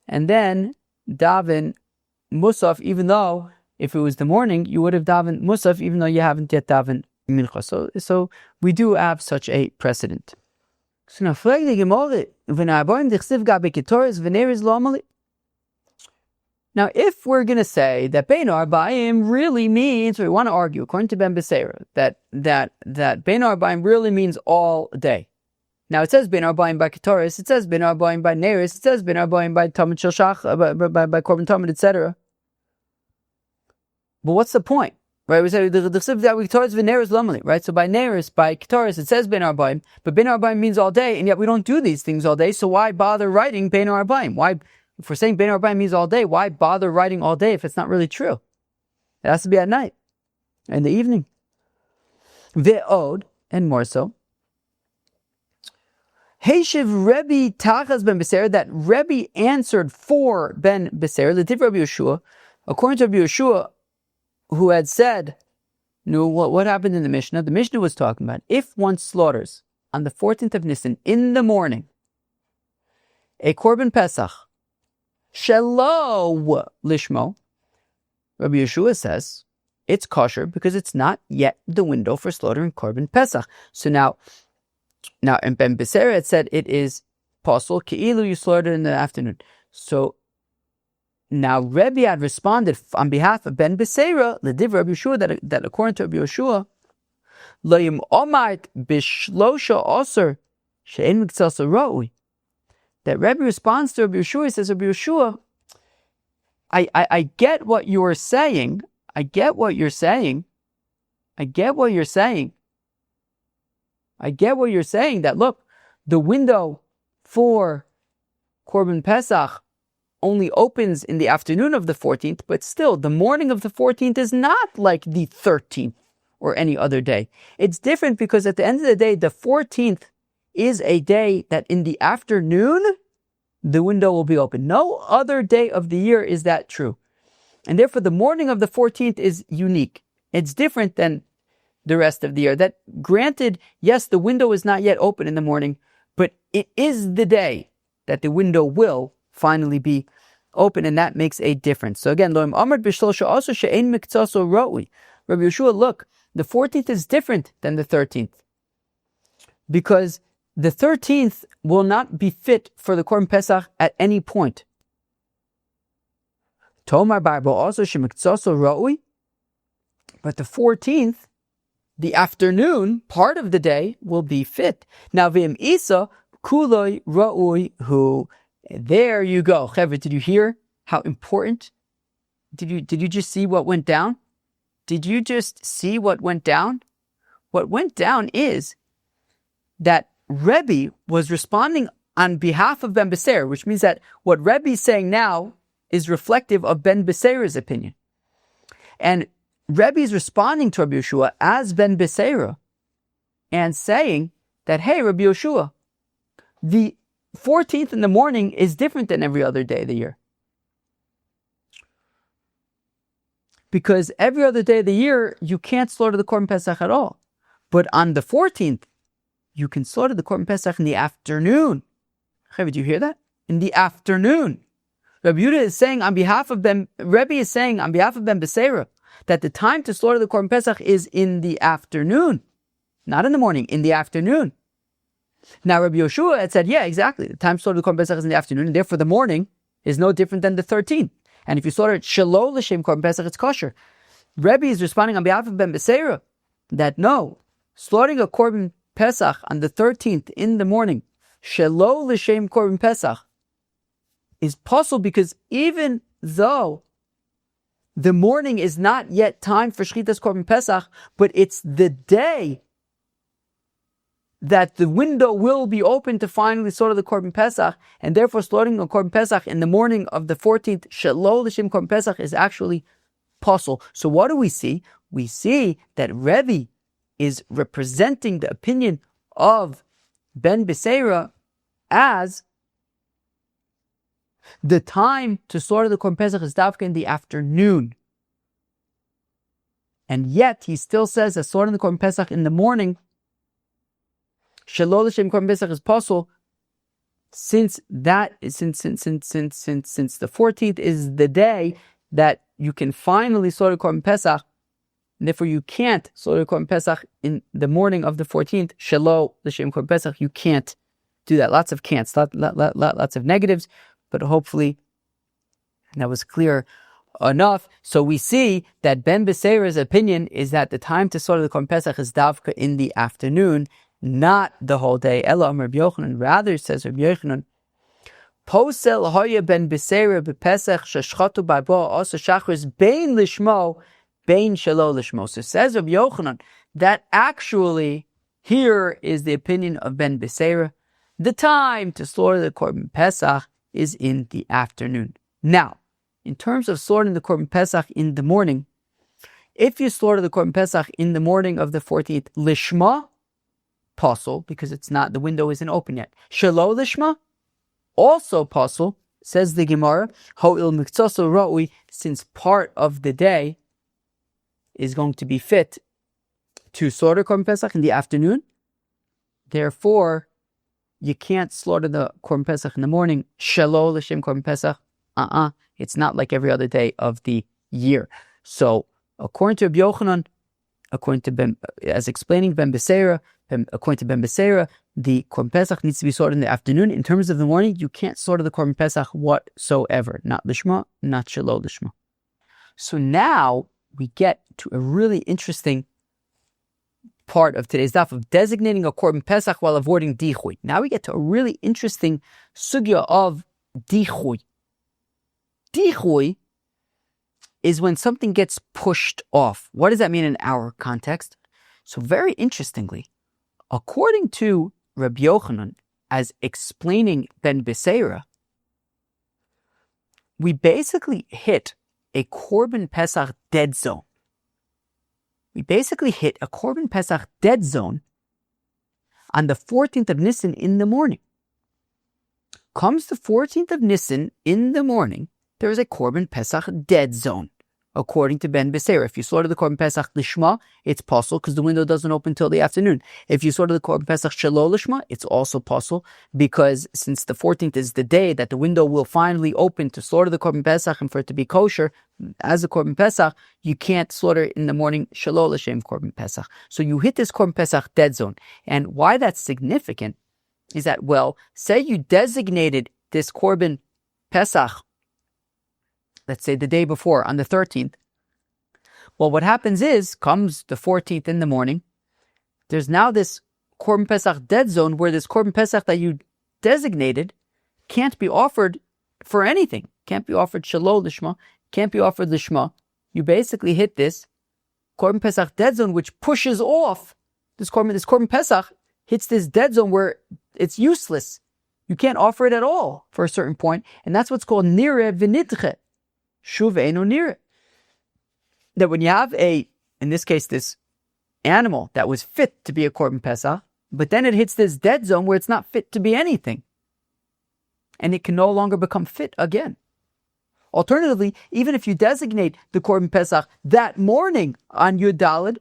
and then daven musaf, even though if it was the morning, you would have daven musaf, even though you haven't yet daven mincha. So we do have such a precedent. So now, flag the Gemara, v'na'aborim dichsiv gabe ketoris v'neres lo amali. Now, if we're going to say that Beinu Arbaim really means, or we want to argue, according to Ben Beseira, that Beinu Arbaim really means all day. Now, it says Beinu Arbaim by Ketoris, it says Beinu Arbaim by Neris, it says Beinu Arbaim by Talmud Shel Shach, by Korban Talmud, etc. But what's the point? Right? We say the Ketoris v'Neris Lomali, right? So by Neris, by Ketoris, it says Beinu Arbaim, but Beinu Arbaim means all day, and yet we don't do these things all day, so why bother writing Beinu Arbaim? Why? If we're saying Beinu Arbaim means all day, why bother writing all day if it's not really true? It has to be at night, in the evening. Ve'od, and more so. Heishiv Rebbe Tachas ben Beseira, that Rebbe answered for ben Beseira, the Tiv Rabbi Yeshua, according to Rabbi Yeshua, who had said, no, what happened in the Mishnah? The Mishnah was talking about if one slaughters on the 14th of Nisan in the morning a korbin pesach, shelo lishmah, Rabbi Yeshua says it's kosher because it's not yet the window for slaughtering korbin pesach. So now in Ben Beseira it said it is Pasul, Ke'ilu, you slaughtered in the afternoon. So now Rebbe had responded on behalf of Ben Beseira, Lediv Rabbi Yeshua, that according to Rabbi Yeshua, Loyim Omait Bishlosha Osir She'en Miktsasa Ra'ui. That Rebbe responds to Rabbi Yeshua, he says, Rabbi Yeshua, I get what you're saying. I get what you're saying. That look, the window for Korban Pesach only opens in the afternoon of the 14th, but still, the morning of the 14th is not like the 13th or any other day. It's different because at the end of the day, the 14th is a day that in the afternoon, the window will be open. No other day of the year is that true. And therefore, the morning of the 14th is unique. It's different than the rest of the year. That granted, yes, the window is not yet open in the morning, but it is the day that the window will finally be open, and that makes a difference. So again, Rabbi Yeshua, look, the 14th is different than the 13th because the 13th will not be fit for the Korban Pesach at any point. Tomar Babble also shemiktsasa ra'ui, but the 14th, the afternoon part of the day, will be fit. Now v'im isa kuloi ra'ui hu. There you go, Chevra. Did you hear how important? Did you just see what went down? What went down is that Rebbe was responding on behalf of Ben Beseira, which means that what Rebbe is saying now is reflective of Ben Beseira's opinion. And Rebbe is responding to Rabbi Yeshua as Ben Beseira and saying that, hey, Rabbi Yeshua, the 14th in the morning is different than every other day of the year. Because every other day of the year, you can't slaughter the Korban Pesach at all. But on the 14th, you can slaughter the Korban Pesach in the afternoon. Did you hear that? In the afternoon. Rabbi Yehuda is saying on behalf of Ben Beseira that the time to slaughter the Korban Pesach is in the afternoon. Not in the morning, in the afternoon. Now Rabbi Yeshua had said, yeah, exactly. The time to slaughter the Korban Pesach is in the afternoon, and therefore the morning is no different than the 13th. And if you slaughter it shelo l'shem Korban Pesach, it's kosher. Rebbe is responding on behalf of Ben Beseira that no, slaughtering a Korban Pesach on the 13th in the morning, shelo l'shem Korban Pesach, is possible because even though the morning is not yet time for Shchitas Korban Pesach, but it's the day that the window will be open to finally slaughter the Korban Pesach, and therefore slaughtering a Korban Pesach in the morning of the 14th, shelo l'shem Korban Pesach, is actually possible. So what do we see? We see that Rebbe is representing the opinion of Ben Beseira as the time to slaughter the Korban Pesach is dafka in the afternoon. And yet he still says that slaughtering the Korban Pesach in the morning, shelo l'shem Korban Pesach, is possible, since the 14th is the day that you can finally slaughter Korban Pesach, and therefore you can't slaughter Korban Pesach in the morning of the 14th, shelo l'shem Korban Pesach. You can't do that. Lots of can'ts, lots of negatives, but hopefully that was clear enough. So we see that Ben Beseira's opinion is that the time to slaughter the Korban Pesach is davka in the afternoon, not the whole day. Ela Amar Rabbi Yochanan, rather, says Rabbi Yochanan, Posel hoya ben Beseira bepesach sheshchatu ba'bo also shachris bein lishmo bein shelo lishmo. So says Rabbi Yochanan that actually here is the opinion of Ben Beseira. The time to slaughter the Korban Pesach is in the afternoon. Now, in terms of slaughtering the Korban Pesach in the morning, if you slaughter the Korban Pesach in the morning of the 14th, lishmah, possible, because it's not, the window isn't open yet. Shelo lishmah, also possible, says the Gemara, ho'il miktsasa ra'ui, since part of the day is going to be fit to slaughter Korban Pesach in the afternoon. Therefore, you can't slaughter the Korban Pesach in the morning. Shelo l'shem Korban Pesach. It's not like every other day of the year. So, according to Rabbi Yochanan, according to as explaining Ben Beseira, according to Ben Beseira, the Korban Pesach needs to be slaughtered in the afternoon. In terms of the morning, you can't slaughter the Korban Pesach whatsoever. Not lishmah, not shelo lishmah. So now we get to a really interesting part of today's daf of designating a Korban Pesach while avoiding Dichui. Now we get to a really interesting sugya of Dichui. Dichui is when something gets pushed off. What does that mean in our context? So very interestingly, according to Rabbi Yochanan, as explaining Ben Beseira, we basically hit a Korban Pesach dead zone. We basically hit a Korban Pesach dead zone on the 14th of Nisan in the morning. Comes the 14th of Nisan in the morning, there is a Korban Pesach dead zone, according to Ben Beseira. If you slaughter the Korban Pesach lishmah, it's possible because the window doesn't open till the afternoon. If you slaughter the Korban Pesach shelo lishmah, it's also possible because since the 14th is the day that the window will finally open to slaughter the Korban Pesach and for it to be kosher as a Korban Pesach, you can't slaughter in the morning shelo l'shem Korban Pesach. So you hit this Korban Pesach dead zone. And why that's significant is that, well, say you designated this Korban Pesach, let's say the day before, on the 13th. Well, what happens is, comes the 14th in the morning, there's now this Korban Pesach dead zone where this Korban Pesach that you designated can't be offered for anything. Can't be offered shelo lishmah, can't be offered lishmah. You basically hit this Korban Pesach dead zone, which pushes off this Korban Pesach, hits this dead zone where it's useless. You can't offer it at all for a certain point, and that's what's called nire v'nidche. Shuv eino nire. That when you have in this case, this animal that was fit to be a Korban Pesach, but then it hits this dead zone where it's not fit to be anything. And it can no longer become fit again. Alternatively, even if you designate the Korban Pesach that morning on Yud Daled,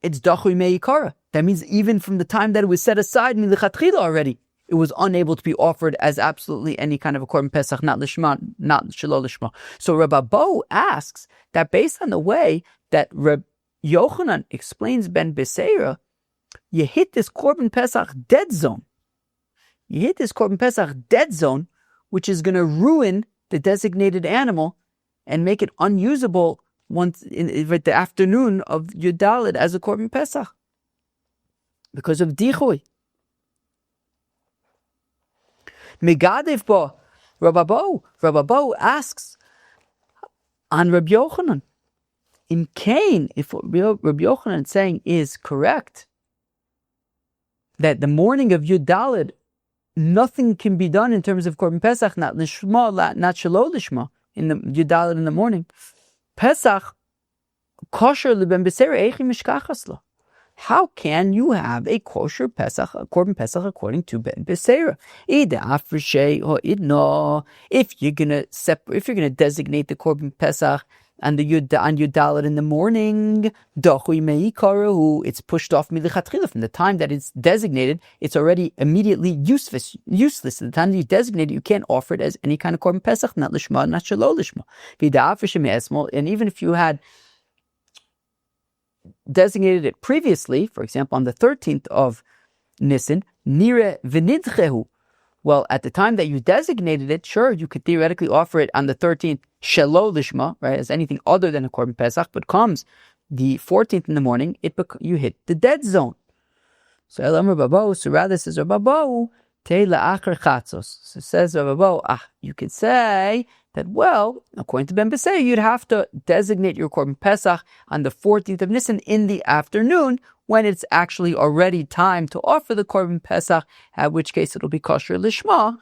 it's Dichui me'ikara. That means even from the time that it was set aside in lichatchila already, it was unable to be offered as absolutely any kind of a Korban Pesach, not lishmah, not shelo lishmah. So Rabbi Babble asks that based on the way that Rabbi Yochanan explains Ben Beseira, you hit this Korban Pesach dead zone. You hit this Korban Pesach dead zone, which is going to ruin the designated animal and make it unusable once in the afternoon of Yud Daled as a Korban Pesach because of Dichui. Megadev bo, Rabbi Babble asks on Rabbi Yochanan, in Cain, if what Rabbi Yochanan is saying is correct, that the morning of Yud Daled, nothing can be done in terms of Korban Pesach, not lishmah, not shelo lishmah, in the Yud Daled in the morning. Pesach, kosher l'ben beseira eichi mishkachas lo. How can you have a kosher Pesach, a Korban Pesach, according to Ben Beseira? If you're gonna designate the Korban Pesach on Yud Daled in the morning, it's pushed off milichatchila. From the time that it's designated, it's already immediately useless. At the time that you designate it, you can't offer it as any kind of Korban Pesach, not lishmah, not shelo lishmah. And even if you had designated it previously, for example, on the 13th of Nisan, nire v'nidchehu. Well, at the time that you designated it, sure, you could theoretically offer it on the 13th shelo lishmah, right, as anything other than a Korban Pesach, but comes the 14th in the morning, you hit the dead zone. So rather says Rabbi Babble, so says Rabbi Babble, you could say that, well, according to Ben Beseira, you'd have to designate your Korban Pesach on the 14th of Nisan in the afternoon when it's actually already time to offer the Korban Pesach, at which case it'll be kosher lishmah,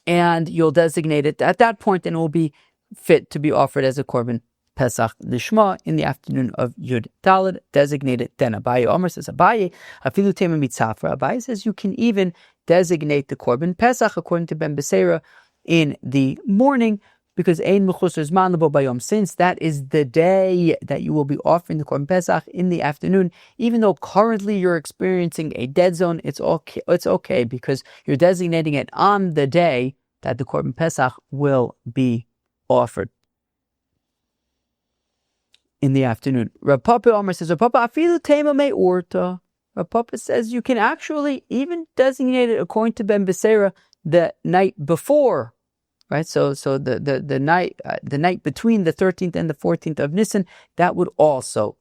and you'll designate it at that point and it will be fit to be offered as a Korban Pesach lishmah in the afternoon of Yud Daled, designated then. Abaye Omer says, Abaye, afilu tema mitzafra. Abaye says you can even designate the Korban Pesach, according to Ben Beseira, in the morning, because ein mechusar zman lebo bayom, since that is the day that you will be offering the Korban Pesach in the afternoon, even though currently you're experiencing a dead zone, it's okay because you're designating it on the day that the Korban Pesach will be offered. in the afternoon. Rav Papa Omer says, Rav Papa afilu tema me urta. Rav Papa says you can actually even designate it according to Ben Beseira the night before, right? So the night between the 13th and the 14th of Nisan, that would also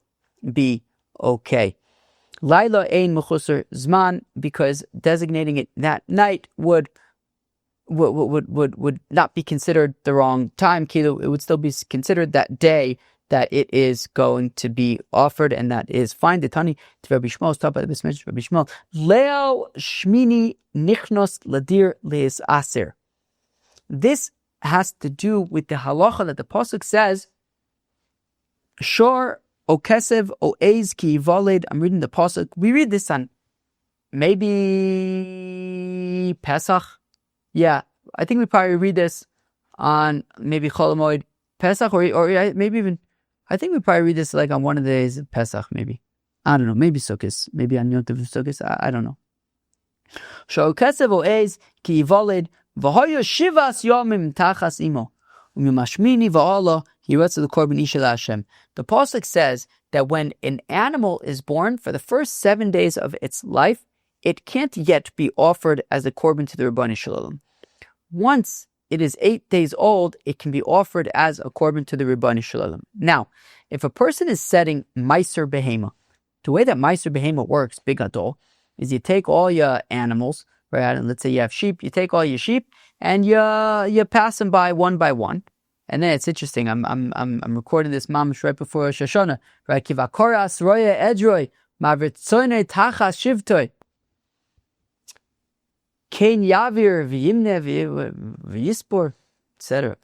be okay. Laila ein mechusar zman, because designating it that night would not be considered the wrong time. It would still be considered that day that it is going to be offered, and that is fine. The Tani to Rabbi Shmuel, stop by the Bismillah, Rabbi Shmuel. Leo Shmini Nichnos Ladir Leis Aser. This has to do with the halacha that the pasuk says, Shor O Kesev O Eiz Ki Valid. I'm reading the pasuk. We read this on maybe Pesach. Yeah, I think we probably read this on maybe Chol Hamoed Pesach, or maybe even, I think we probably read this like on one of the days of Pesach, maybe. I don't know, maybe Sukkot, maybe on Yom Tov Sukkot, I don't know. Shor Kesev O Eiz Ki Valid V'hoyo Shivas Yomim Tachas Imo Umimashmini V'olah Yiratzu the korbin Ishel Hashem. The pasuk says that when an animal is born, for the first 7 days of its life, it can't yet be offered as a korbin to the Ribono Shel Olam. Once it is 8 days old, it can be offered as a korbin to the Ribono Shel Olam. Now, if a person is setting Meiser Behema, the way that Meiser Behema works, Big Adol, is you take all your animals, right? And let's say you have sheep, you take all your sheep and you pass them by one, and then it's interesting. I'm recording this mamash right before Rosh Hashanah, right? Kivakoras roya edroi mavritzone tachas shivtoi. Kain Yavir v'yimne v'yispor, etc.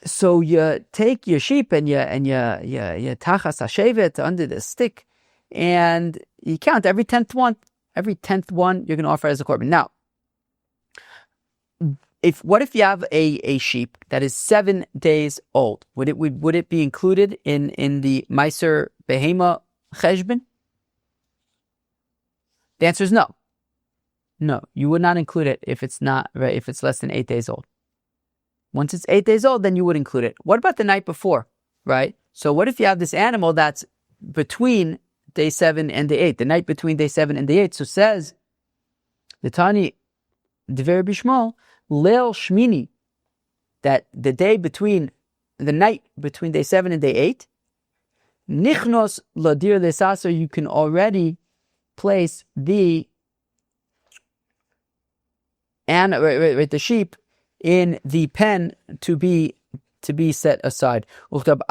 So you take your sheep and you tachas hashevet under the stick, and you count every 10th one. Every 10th one you're going to offer as a korban. Now, what if you have a sheep that is 7 days old? Would it be included in the Meiser Behema cheshbon? The answer is no. No, you would not include it if it's not, right, if it's less than 8 days old. Once it's 8 days old, then you would include it. What about the night before, right? So what if you have this animal that's between day 7 and day 8, the night between day 7 and day 8? So says the Tani, Dever Bishmal, Leil Shmini, that the night between day 7 and day 8, Nichnos Ladir Lesaser, you can already place the sheep in the pen to be set aside. Look, on the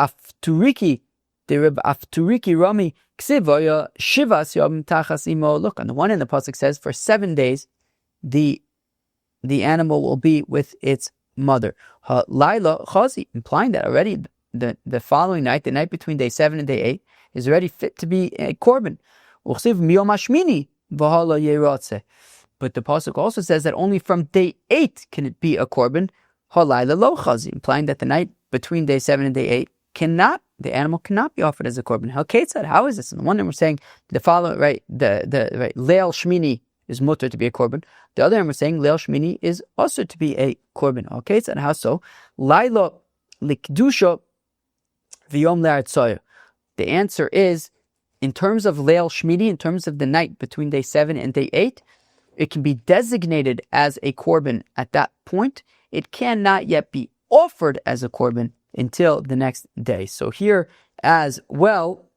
one hand the pasuk says for 7 days the animal will be with its mother. Laila chazi, implying that already the following night, the night between day 7 and day 8, is already fit to be a korbin. But the pasuk also says that only from day 8 can it be a korbin, implying that the night between day 7 and day 8 the animal cannot be offered as a korbin. How is this? On the one hand, we're saying the following, right? The Leil Shmini is mutter to be a korbin. The other hand, we're saying Leil Shmini is also to be a korbin. How so? Laila likdusha v'yom le'artzoya. The answer is, in terms of Leil Shmini, in terms of the night between day 7 and day 8, it can be designated as a korbin at that point. It cannot yet be offered as a korbin until the next day. So here as well,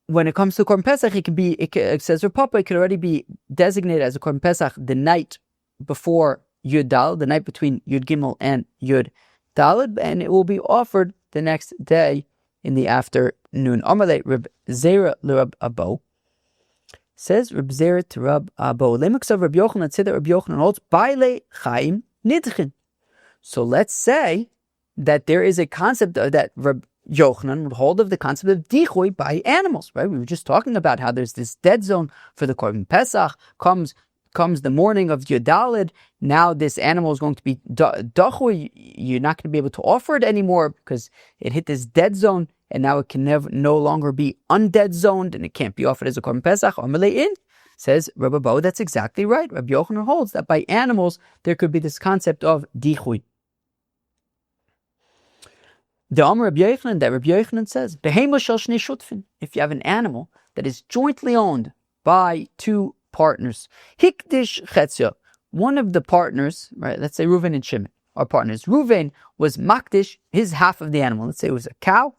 when it comes to Korban Pesach, it says Papa, it could already be designated as a Korban Pesach the night before Yud Dal, the night between Yud Gimel and Yud Daled, and it will be offered the next day in the afternoon. Amalei Reb Zera l'Rab Abo, says Reb Zera to Rab Abo. Lemeksav Reb Yochanan Tzidar Reb Yochanan holds Baile Chaim Nidchin. So let's say that there is a concept that Reb Yochanan would hold of the concept of Dichui by animals, right? We were just talking about how there's this dead zone for the Korban Pesach. Comes the morning of Yudalid, now this animal is going to be Dichui. You're not going to be able to offer it anymore because it hit this dead zone, and now it can no longer be undead zoned, and it can't be offered as a Korban Pesach. Says Rabbi Bo, that's exactly right. Rabbi Yochanan holds that by animals there could be this concept of Dichui. The Amar Rabbi Yochanan, that Rabbi Yochanan says, Behema shel shnei shutfin. If you have an animal that is jointly owned by two partners, Hikdish chetzia, one of the partners, right? Let's say Reuven and Shimon are partners. Reuven was makdish his half of the animal. Let's say it was a cow.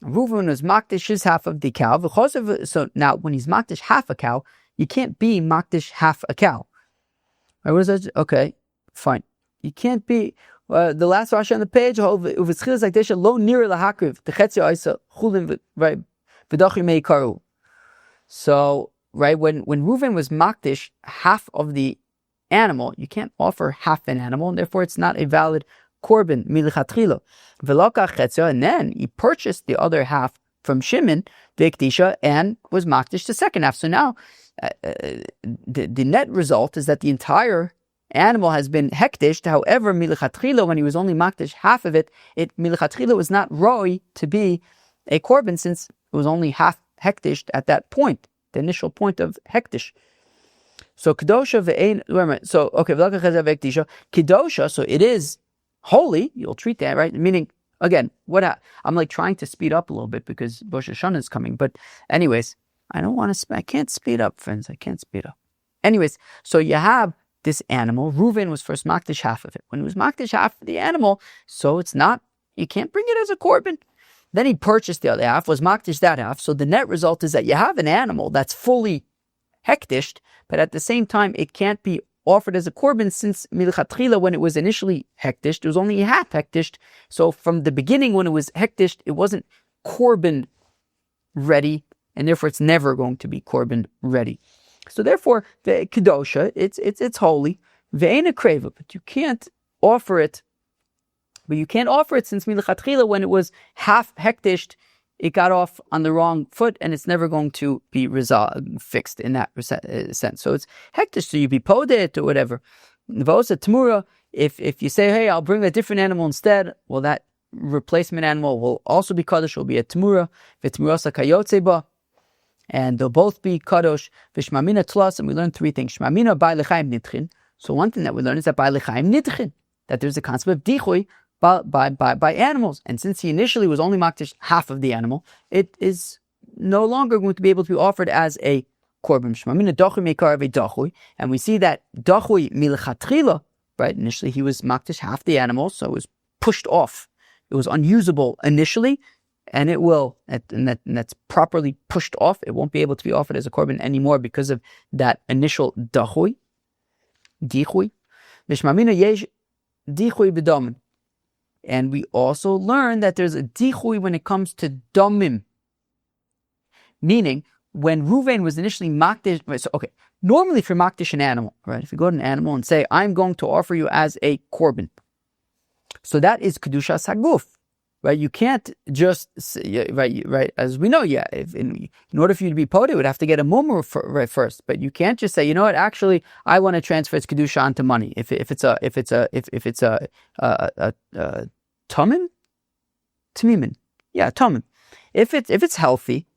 Reuven was makdish his half of the cow. So now, when he's makdish half a cow, you can't be makdish half a cow. Right, what is that? Okay, fine. You can't be. The last Rashi on the page, lo nira lahakriv the chetzia isa chulin right v'dachri meikaru. So right when Reuven was makdish half of the animal, you can't offer half an animal, and therefore it's not a valid korbin milichatchila. V'lokach chetzia, and then he purchased the other half from Shimon v'ikdisha and was makdish the second half. So now the net result is that the entire animal has been hektished. However, milichatchila, when he was only makdish half of it, milichatchila was not roi to be a korbin since it was only half hektished at that point, the initial point of hektish. So kedosha ve'ein. So okay, kedosha. So it is holy. You'll treat that right. Meaning, again, I'm like trying to speed up a little bit because Rosh Hashanah is coming. But anyways, I can't speed up, friends. I can't speed up. Anyways, so you have this animal. Reuven was first makdish half of it. When he was makdish half of the animal, so it's not, you can't bring it as a korbin. Then he purchased the other half, was makdish that half. So the net result is that you have an animal that's fully hektished, but at the same time, it can't be offered as a korbin since milichatchila, when it was initially hektished, it was only half hektished. So from the beginning, when it was hektished, it wasn't korbin ready, and therefore it's never going to be korbin ready. So therefore, the kedosha, it's holy. Ve'ena kreva, but you can't offer it. But you can't offer it since milichatchila, when it was half hektished, it got off on the wrong foot, and it's never going to be fixed in that sense. So it's hektish, so you be podet or whatever. V'osa tamura, if you say, hey, I'll bring a different animal instead, well, that replacement animal will also be kaddish, will be a tamura. V'tamurasa kayotzeba. And they'll both be kadosh. V'shmamina tlas, and we learn three things. Shmamina by lechaim nidchin. So one thing that we learn is that by lechaim nidchin, that there's a concept of dichui by animals. And since he initially was only makdish half of the animal, it is no longer going to be able to be offered as a korbin. Shmamina dachui meikar ve'dachui, and we see that dachui milchatchila, right? Initially he was makdish half the animal, so it was pushed off. It was unusable initially. And it will, and that's properly pushed off. It won't be able to be offered as a korbin anymore because of that initial dichui. Mishmamina yesh dichui b'domim. And we also learn that there's a dichui when it comes to domim. Meaning, when Reuven was initially makdish, so okay, normally if you're makdish an animal, right? If you go to an animal and say, I'm going to offer you as a korbin. So that is kedushas haguf. Right, you can't just right. As we know, in order for you to be podet, you would have to get a mumur first. But you can't just say, you know what? Actually, I want to transfer its kedusha onto money. If it's a tamim, tamim. If it's healthy,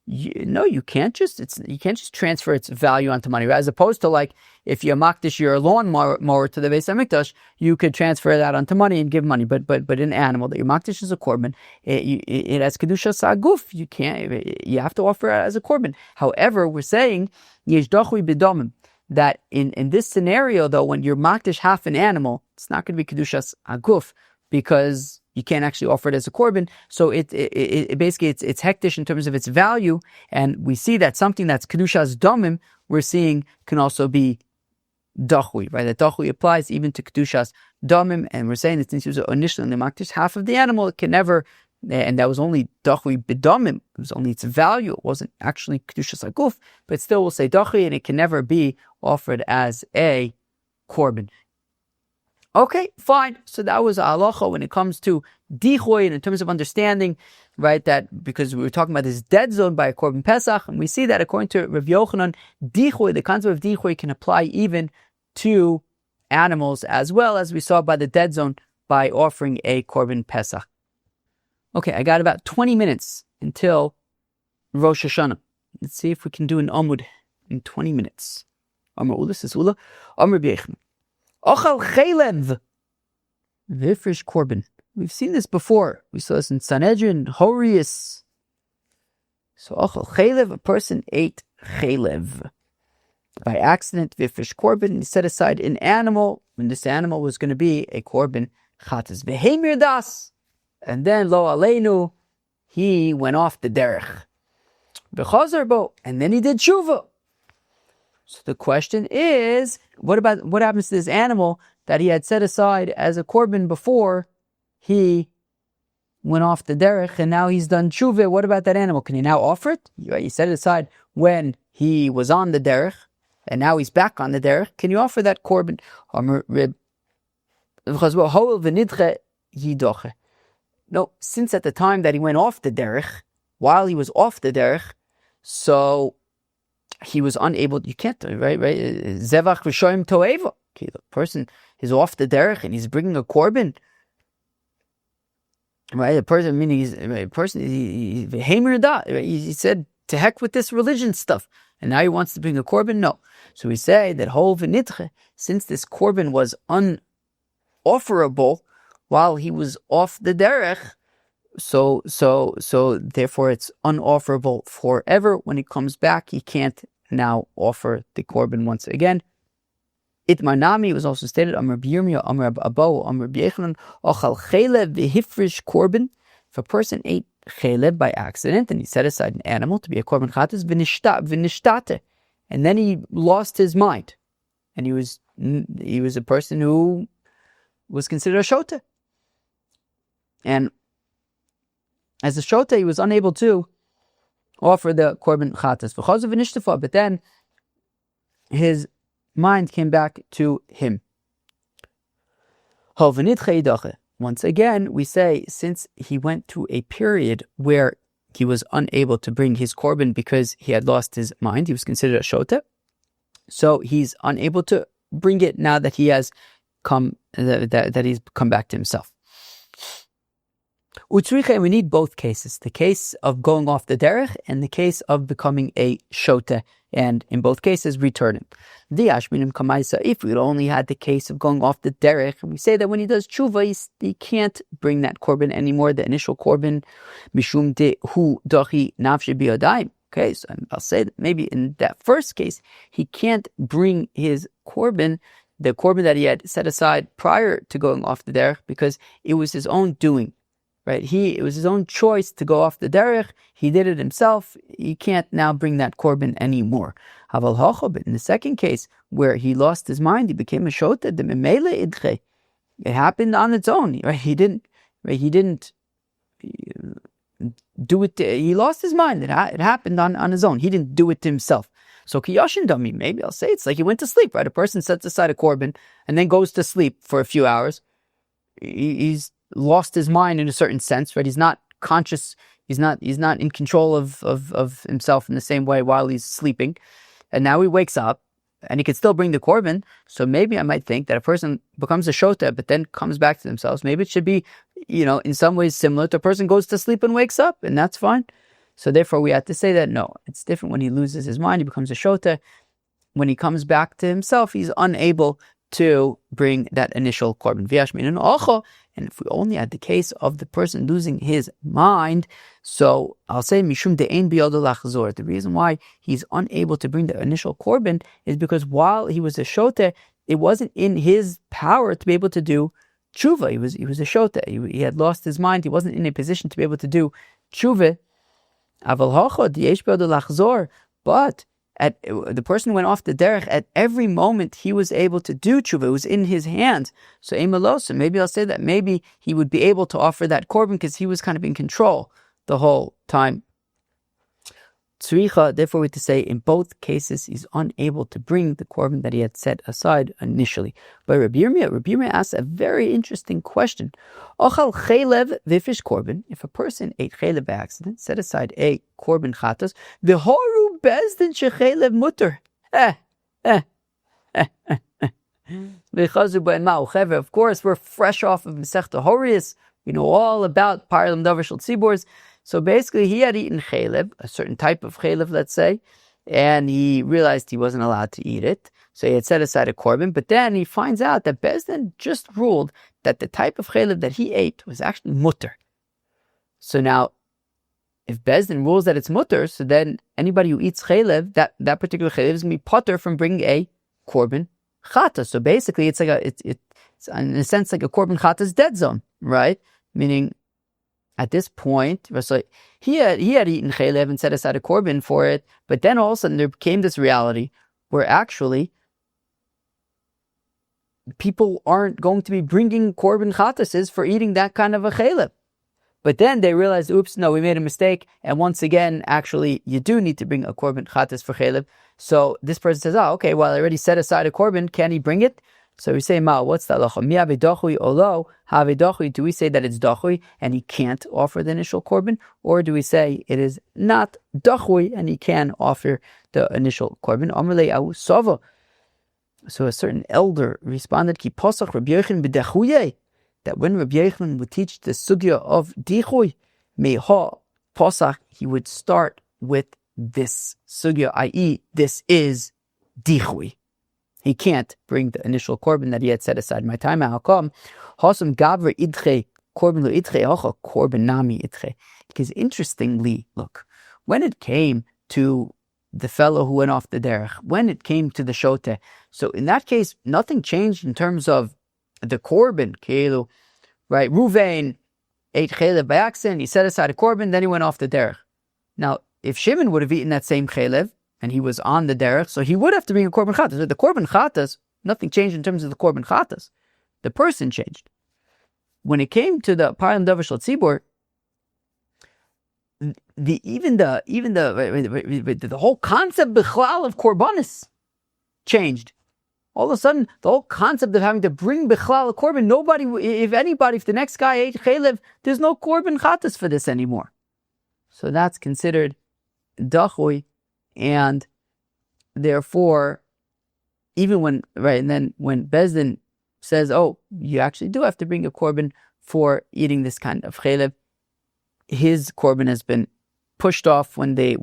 you can't just transfer its value onto money. As opposed to like if you makdish your lawn mower to the Beis Hamikdash, you could transfer that onto money and give money. But an animal that you makdish as a korbin, it has kedusha saguf. You have to offer it as a korbin. However, we're saying yesh dachui b'domim, that in this scenario though, when you're makdish half an animal, it's not going to be kedusha aguf because you can't actually offer it as a korbin. So it basically it's hektish in terms of its value, and we see that something that's kedushas domim, we're seeing can also be dachui, right? That dachui applies even to kedushas domim, and we're saying that since he was initially in the makdish half of the animal, it can never, and that was only dachui b'domim, it was only its value, it wasn't actually kedushas aguf, but still we'll say dachui, and it can never be offered as a korbin. Okay, fine. So that was halacha when it comes to dichui, and in terms of understanding, right, that because we were talking about this dead zone by a korbin pesach, and we see that according to Rav Yochanan, dichui, the concept of dichui can apply even to animals as well, as we saw by the dead zone by offering a korbin pesach. Okay, I got about 20 minutes until Rosh Hashanah. Let's see if we can do an Amud in 20 minutes. Amar Ula says Ula, Amar B'Yechim. Ochal chelev v'ifrish korbin. We've seen this before. We saw this in Sanhedrin, Horius. So ochal chelev, a person ate chelev by accident, v'ifrish korbin. He set aside an animal, and this animal was going to be a korbin chatas. V'heimir das. And then lo aleinu, he went off the derech. V'chazar bo, and then he did tshuva. So the question is, what happens to this animal that he had set aside as a korbin before he went off the derech, and now he's done tshuva? What about that animal? Can he now offer it? You set it aside when he was on the derech, and now he's back on the derech. Can you offer that korbin? No, since at the time that he went off the derech, while he was off the derech, so he was unable. You can't, right? Zevach v'shoyim toeva. Okay, the person is off the derech and he's bringing a korbin. Right, a person. I mean, he said to heck with this religion stuff, and now he wants to bring a korbin. No, so we say that hol v'nitche, since this korbin was unofferable while he was off the derech. So therefore it's unofferable forever. When he comes back, he can't now offer the korbin once again. Itmar nami was also stated, Amar B'Yirmiyah, Amar Abo, Amar B'Yechanan, Ochal chelev v'hifrish korbin. If a person ate chelev by accident and he set aside an animal to be a korbin chatas, v'nishtate, and then he lost his mind, and he was a person who was considered a shota, and as a shota, he was unable to offer the korbin chatas. But then his mind came back to him. Once again, we say, since he went to a period where he was unable to bring his korbin because he had lost his mind, he was considered a shota, so he's unable to bring it now that he has come, that he's come back to himself. We need both cases, the case of going off the derech and the case of becoming a shota, and in both cases returning. If we only had the case of going off the derech, and we say that when he does tshuva, he can't bring that korbin anymore, the initial korbin, mishum dehu dachi nafshi biyadayim. Okay, so I'll say that maybe in that first case, he can't bring his korbin, the korbin that he had set aside prior to going off the derech, because it was his own doing. Right, it was his own choice to go off the derech. He did it himself. He can't now bring that korbin anymore. Haval hacha, but in the second case where he lost his mind, he became a shota. The memele idche. It happened on its own. Right, he didn't do it. He lost his mind. It happened on his own. He didn't do it to himself. So kiyashin dami. Maybe I'll say it's like he went to sleep. Right, a person sets aside a korbin and then goes to sleep for a few hours. He's lost his mind in a certain sense, right? He's not conscious. He's not in control of himself in the same way while he's sleeping. And now he wakes up and he could still bring the korbin. So maybe I might think that a person becomes a shota, but then comes back to themselves. Maybe it should be, in some ways similar to a person goes to sleep and wakes up, and that's fine. So therefore we have to say that no, it's different when he loses his mind, he becomes a shota. When he comes back to himself, he's unable to bring that initial korbin. And if we only had the case of the person losing his mind, so I'll say mishum de'ein biyodo lachzor. The reason why he's unable to bring the initial korbin is because while he was a shota, it wasn't in his power to be able to do tshuva. He was a shota. He had lost his mind. He wasn't in a position to be able to do tshuva. Aval hachod yesh biyodo lachzor. But the person went off the derech at every moment he was able to do tshuva. It was in his hands. So maybe I'll say that maybe he would be able to offer that korbin because he was kind of in control the whole time. Tzricha, therefore we have to say in both cases he's unable to bring the korbin that he had set aside initially. But Rabbi Yirmiyah asks a very interesting question. Ochal chelev v'fish korbin. If a person ate chelev by accident, set aside a korbin chatas, v'horu bezdin shechelev mutter. Of course, we're fresh off of Masechta Horius. We know all about Parlam Davar Shel Tzibors. So basically, he had eaten chelev, a certain type of chelev, let's say, and he realized he wasn't allowed to eat it. So he had set aside a korbin, but then he finds out that Bezdin just ruled that the type of chelev that he ate was actually mutter. So now, if Bezdin rules that it's mutter, so then anybody who eats chelev, that particular chelev is going to be potter from bringing a korbin chata. So basically, it's like it's in a sense like a korbin chata's dead zone, right? Meaning, at this point, so he had eaten chelev and set aside a korbin for it, but then all of a sudden there came this reality where actually people aren't going to be bringing korbin chatases for eating that kind of a chelev. But then they realized, oops, no, we made a mistake. And once again, actually, you do need to bring a korbin chatas for chelev. So this person says, okay, well, I already set aside a korbin. Can he bring it? So we say, what's the halacha? Mi have dichui olah, have dichui. Do we say that it's dichui and he can't offer the initial korbin? Or do we say it is not dichui and he can offer the initial korbin? Amrlei ahu sava. So a certain elder responded, Ki posach Rabbi Yochanan b'dechuye, that when Rabbi Yochanan would teach the sugya of Dichui, meha posach, he would start with this sugya, i.e., this is Dichui. He can't bring the initial korbin that he had set aside. My time, how come? Hasam gavra idche korbin lo idche hacha korbin nami idche. Because interestingly, look, when it came to the fellow who went off the derech, when it came to the shote, so in that case, nothing changed in terms of the korbin, keilu, right? Ruvain ate chelev by accident, he set aside a korbin, then he went off the derech. Now, if Shimon would have eaten that same chelev, and he was on the derech, so he would have to bring a korbin chatas. So the korbin chatas, nothing changed in terms of the korbin chatas. The person changed. When it came to the parim davar shel tzibur, the whole concept bichlal of korbanis changed. All of a sudden, the whole concept of having to bring bichlal a korbin, if the next guy ate chelev, there's no korbin chatas for this anymore. So that's considered dachui. And therefore, even when Bezdin says, oh, you actually do have to bring a korbin for eating this kind of chelev, his korbin has been pushed off when there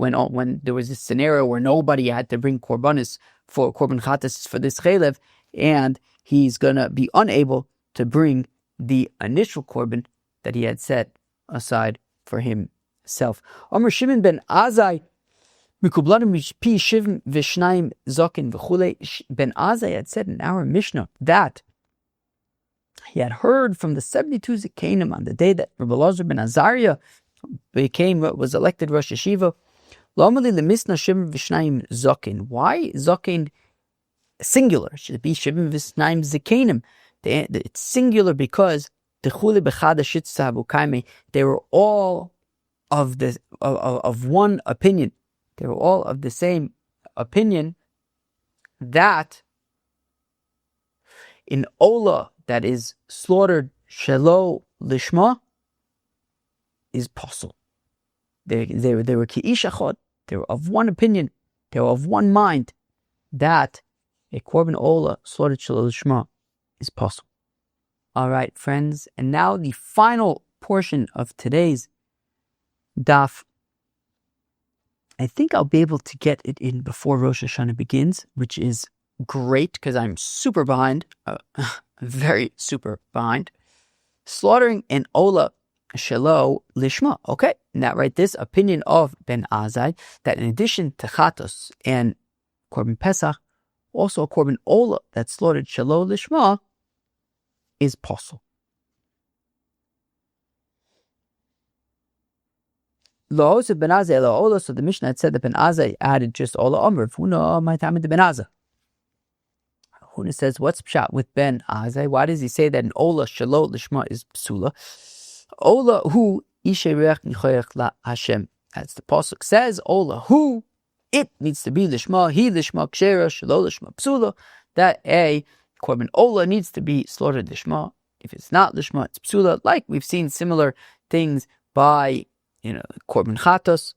was this scenario where nobody had to bring korbanis for korbin chatas for this chelev, and he's gonna be unable to bring the initial korbin that he had set aside for himself. Amr Shimon ben Azai Ben Azai had said in our Mishnah that he had heard from the 72 Zikanim on the day that Rabbi Elazar ben Azariah was elected Rosh Yeshiva. Why Zaken singular? Should it be Shivim V'Shnayim Zikanim? It's singular because they were all of one opinion. They were all of the same opinion that in olah that is slaughtered shelo lishmah is possible. They were ki'ish achad. They were of one opinion. They were of one mind that a korbin olah slaughtered shelo lishmah is possible. All right, friends, and now the final portion of today's daf. I think I'll be able to get it in before Rosh Hashanah begins, which is great because I'm super behind, very super behind. Slaughtering an olah shelo lishmah. Okay, now right, this opinion of Ben Azai that in addition to chatos and korbin pesach, also a korbin olah that's slaughtered shelo lishmah is possible. So the Mishnah had said that Ben Azai added just olah amr. Huna my time in the Ben Azai. Huna says, what's pshat with Ben Azai? Why does he say that an olah shelo lishma is psula? Olah hu isherech nichoyech la Hashem. As the pasuk says, olah hu, it needs to be lishma, he lishma kshera shelo lishma psula. That a korbin olah needs to be slaughtered lishma. If it's not lishma, it's psula. Like we've seen similar things by korbin chatos.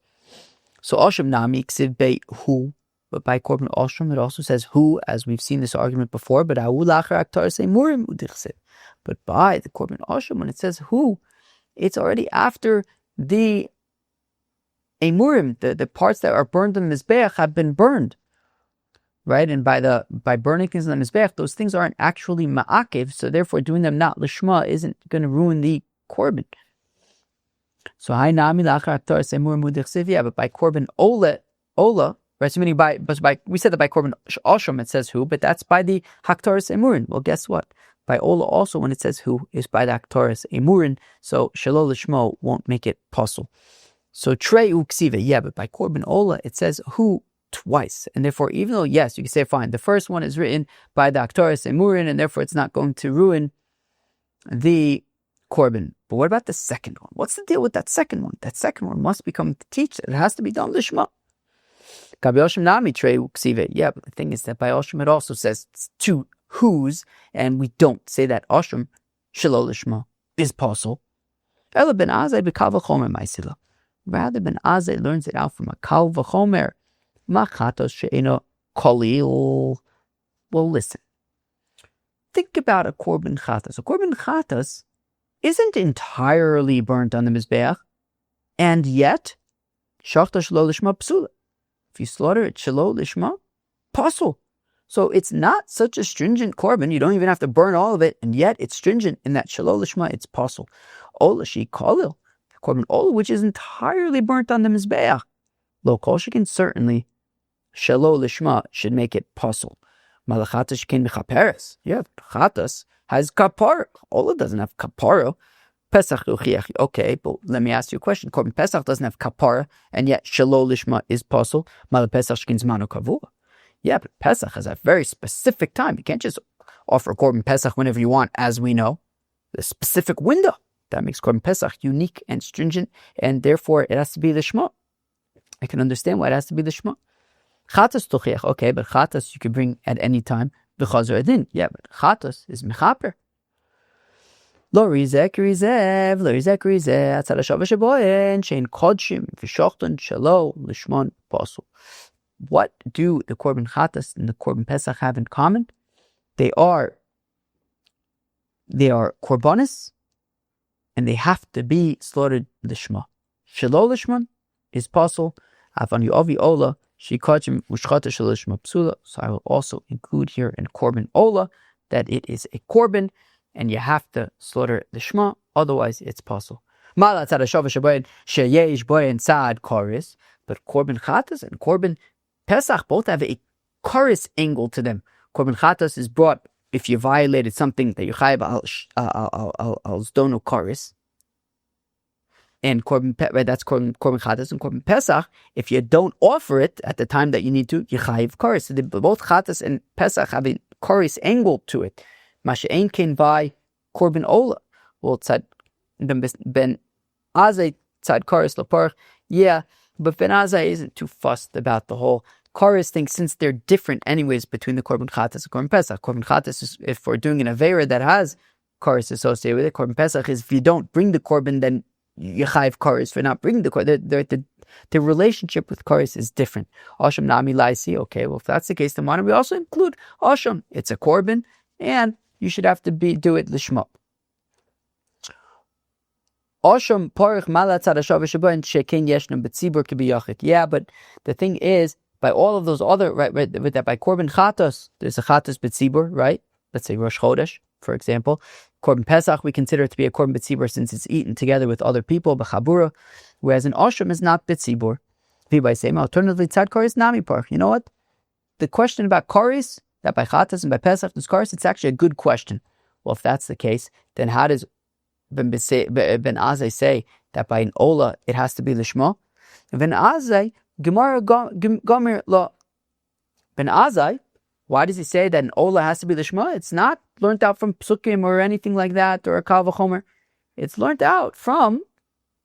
So Osham nami ksiv bei hu, but by korbin Osham it also says hu, as we've seen this argument before. But ahu lachar aktar say murim udichsiv. But by the korbin Osham, when it says hu, it's already after the emurim, the parts that are burned on the mizbeach have been burned, right? And by burning things on the mizbeach, those things aren't actually ma'akev, so therefore doing them not lishmah isn't going to ruin the korbin. So but by korbin olah, right? So meaning we said that by korbin asham it says who, but that's by the haktaris emurin. Well, guess what? By olah also, when it says who, is by the haktaris emurin. So shelo lishmo won't make it possible. So trei uksiva, but by korbin olah it says who twice, and therefore even though yes, you can say fine, the first one is written by the haktaris emurin, and therefore it's not going to ruin the korbin. But what about the second one? What's the deal with that second one? That second one must become to teach that it has to be done lishma. Yeah, but the thing is that by Osham it also says two whose, and we don't say that Osham shelo lishma is possible. Rather, Ben Azai learns it out from a kal v'chomer machatos she'eno kolil. Well, listen. Think about a korbin chatas. A korbin chatas isn't entirely burnt on the mizbeach, and yet shachta shelo lishma psula. If you slaughter it shelo lishma, pasul. So it's not such a stringent korban. You don't even have to burn all of it, and yet it's stringent in that shelo lishma. It's pasul. Olah she kolil, korban olah, which is entirely burnt on the mizbeach. Lo kol shekin, certainly shelo lishma should make it pasul. Malachatas shekin mechaperes. Yeah, chatas has kapara. Olah doesn't have kapara. Pesach uchiach. Okay, but let me ask you a question. Korban Pesach doesn't have kapara, and yet shelo lishma is pasul. Mal Pesach shkin zmano kavua. Yeah, but Pesach has a very specific time. You can't just offer Korban Pesach whenever you want, as we know. The specific window that makes Korban Pesach unique and stringent, and therefore it has to be lishma. I can understand why it has to be lishma. Chatas tuchiach. Okay, but chatas you can bring at any time. B'chazor adin. Yeah, but chatas is mechaper. Lo rizek rizev, atzad hashav sheboyen, shein kodshim, v'shochton shelo lishmon pasul. What do the korban chatas and the korban pesach have in common? They are korbanis, and they have to be slaughtered lishma. Shelo lishmon is pasul. Afan yu'avi olah, she kodshim u'shchata shelo lishma psula. So I will also include here in korban olah that it is a korban, and you have to slaughter the shma, otherwise it's possible. But korban chatas and korban pesach both have a chorus angle to them. Korban chatas is brought if you violated something that you chayav al zdono chorus, and that's korban chatas, and korban pesach, if you don't offer it at the time that you need to, you chayav chorus. So both chatas and pesach have a chorus angle to it. Masha'ain came by korban olah. Well, tzad ben Azai tzad karis laparch. Yeah, but Ben Azai isn't too fussed about the whole karis thing, since they're different anyways between the korban chatas and korban pesach. Korban chatas is if we're doing an avera that has karis associated with it. Korban pesach is if you don't bring the korban, then you chayiv karis for not bringing the korban. The relationship with karis is different. Asham nami laisi. Okay, well if that's the case, then why don't we also include asham? It's a korban, and you should have to do it lishma. Asham parich malatzad hashav shabayin shekein yeshnam betzibur could be yachid. Yeah, but the thing is, by all of those other with that by korban chatos, there's a chatos betzibur, right? Let's say Rosh Chodesh, for example. Korban Pesach we consider it to be a korban betzibur since it's eaten together with other people, b'chabura, whereas an asham is not betzibur. Alternatively, tzad karis nami parich. You know what? The question about karis, that by chatas and by pesach there's karis, it's actually a good question. Well, if that's the case, then how does Ben Azai say that by an olah it has to be lishma? Ben Azai, Gemara Gomer Lo. Ben Azai, why does he say that an olah has to be lishma? It's not learned out from psukim or anything like that, or a kal v'chomer. It's learned out from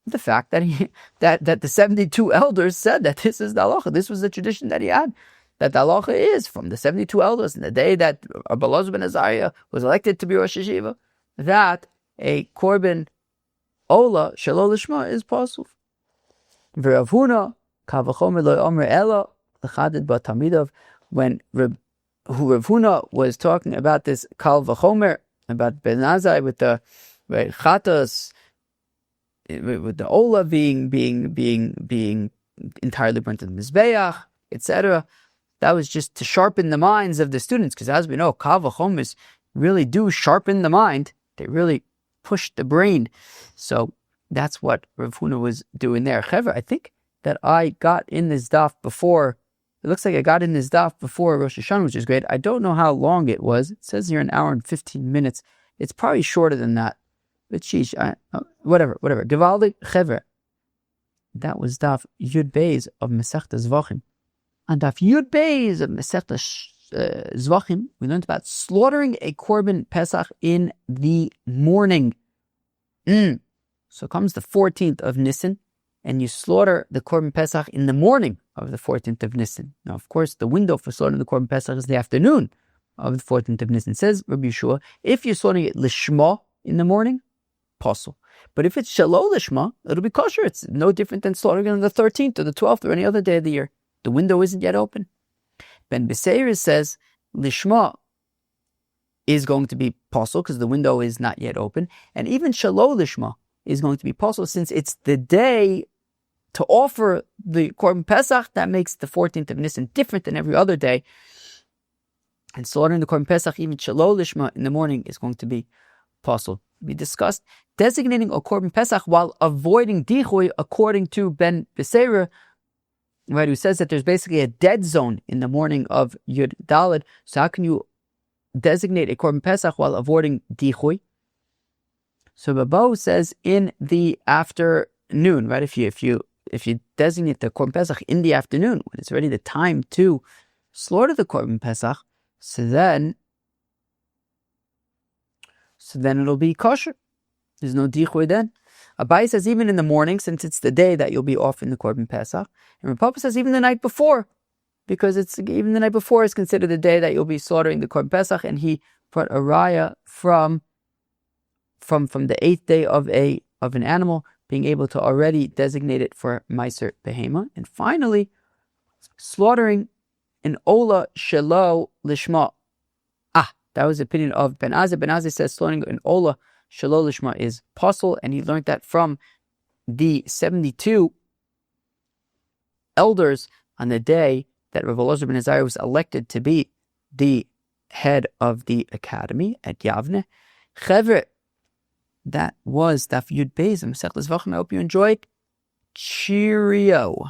the fact that that the 72 elders said that this is the halacha. This was the tradition that he had. That the halacha is from the 72 elders in the day that Babble ben Azariah was elected to be Rosh Hashiva, that a korban olah shelo lishma is possible. V'Rav Huna kavachomer lo omer ela l'chadid b'tamidav, when Rav Huna was talking about this kal v'chomer about Ben Azai with the chatas, with the olah being entirely burnt in the Mizbeach, etc. That was just to sharpen the minds of the students, because as we know, Kal v'chomer really do sharpen the mind. They really push the brain. So that's what Rav Huna was doing there. However, I think that I got in this daf before. It looks like I got in this daf before Rosh Hashanah, which is great. I don't know how long it was. It says here an hour and 15 minutes. It's probably shorter than that. But sheesh, whatever. Givaldi Chever. That was daf Yud Beis of Masechta Zevachim. On daf Yud Beis of Masechta Zevachim, we learned about slaughtering a korbin pesach in the morning. So comes the 14th of Nisan, and you slaughter the korbin pesach in the morning of the 14th of Nisan. Now, of course, the window for slaughtering the korbin pesach is the afternoon of the 14th of Nisan. It says Rabbi Yeshua, if you're slaughtering it lishmah in the morning, possible. But if it's shelo lishmah, it'll be kosher. It's no different than slaughtering on the 13th or the 12th or any other day of the year. The window isn't yet open. Ben Beseir says lishmah is going to be possible because the window is not yet open. And even shelo lishmah is going to be possible since it's the day to offer the korbin pesach. That makes the 14th of Nisan different than every other day. And slaughtering the korbin pesach, even shelo lishmah in the morning, is going to be possible. We discussed designating a korbin pesach while avoiding Dichui, according to Ben Beseira, right, who says that there's basically a dead zone in the morning of Yud Daled. So how can you designate a korbin pesach while avoiding Dichui? So Babble says in the afternoon, right? If you designate the korbin pesach in the afternoon, when it's already the time to slaughter the korbin pesach, so then it'll be kosher. There's no Dichui then. Abai says even in the morning, since it's the day that you'll be offering the korbin pesach. And Rav Papa says even the night before, because even the night before is considered the day that you'll be slaughtering the korbin pesach. And he brought a raya from the 8th day of an animal, being able to already designate it for Meiser Behema. And finally, slaughtering an olah, shelo, lishmah. That was the opinion of Ben Azai. Ben Azai says slaughtering an olah, shelo, lishmah is possible, and he learned that from the 72 elders on the day that Rav Elazar ben Azariah was elected to be the head of the academy at Yavne. Chevre, that was Daf Yud Beis of Masechta Zevachim. I hope you enjoyed. Cheerio.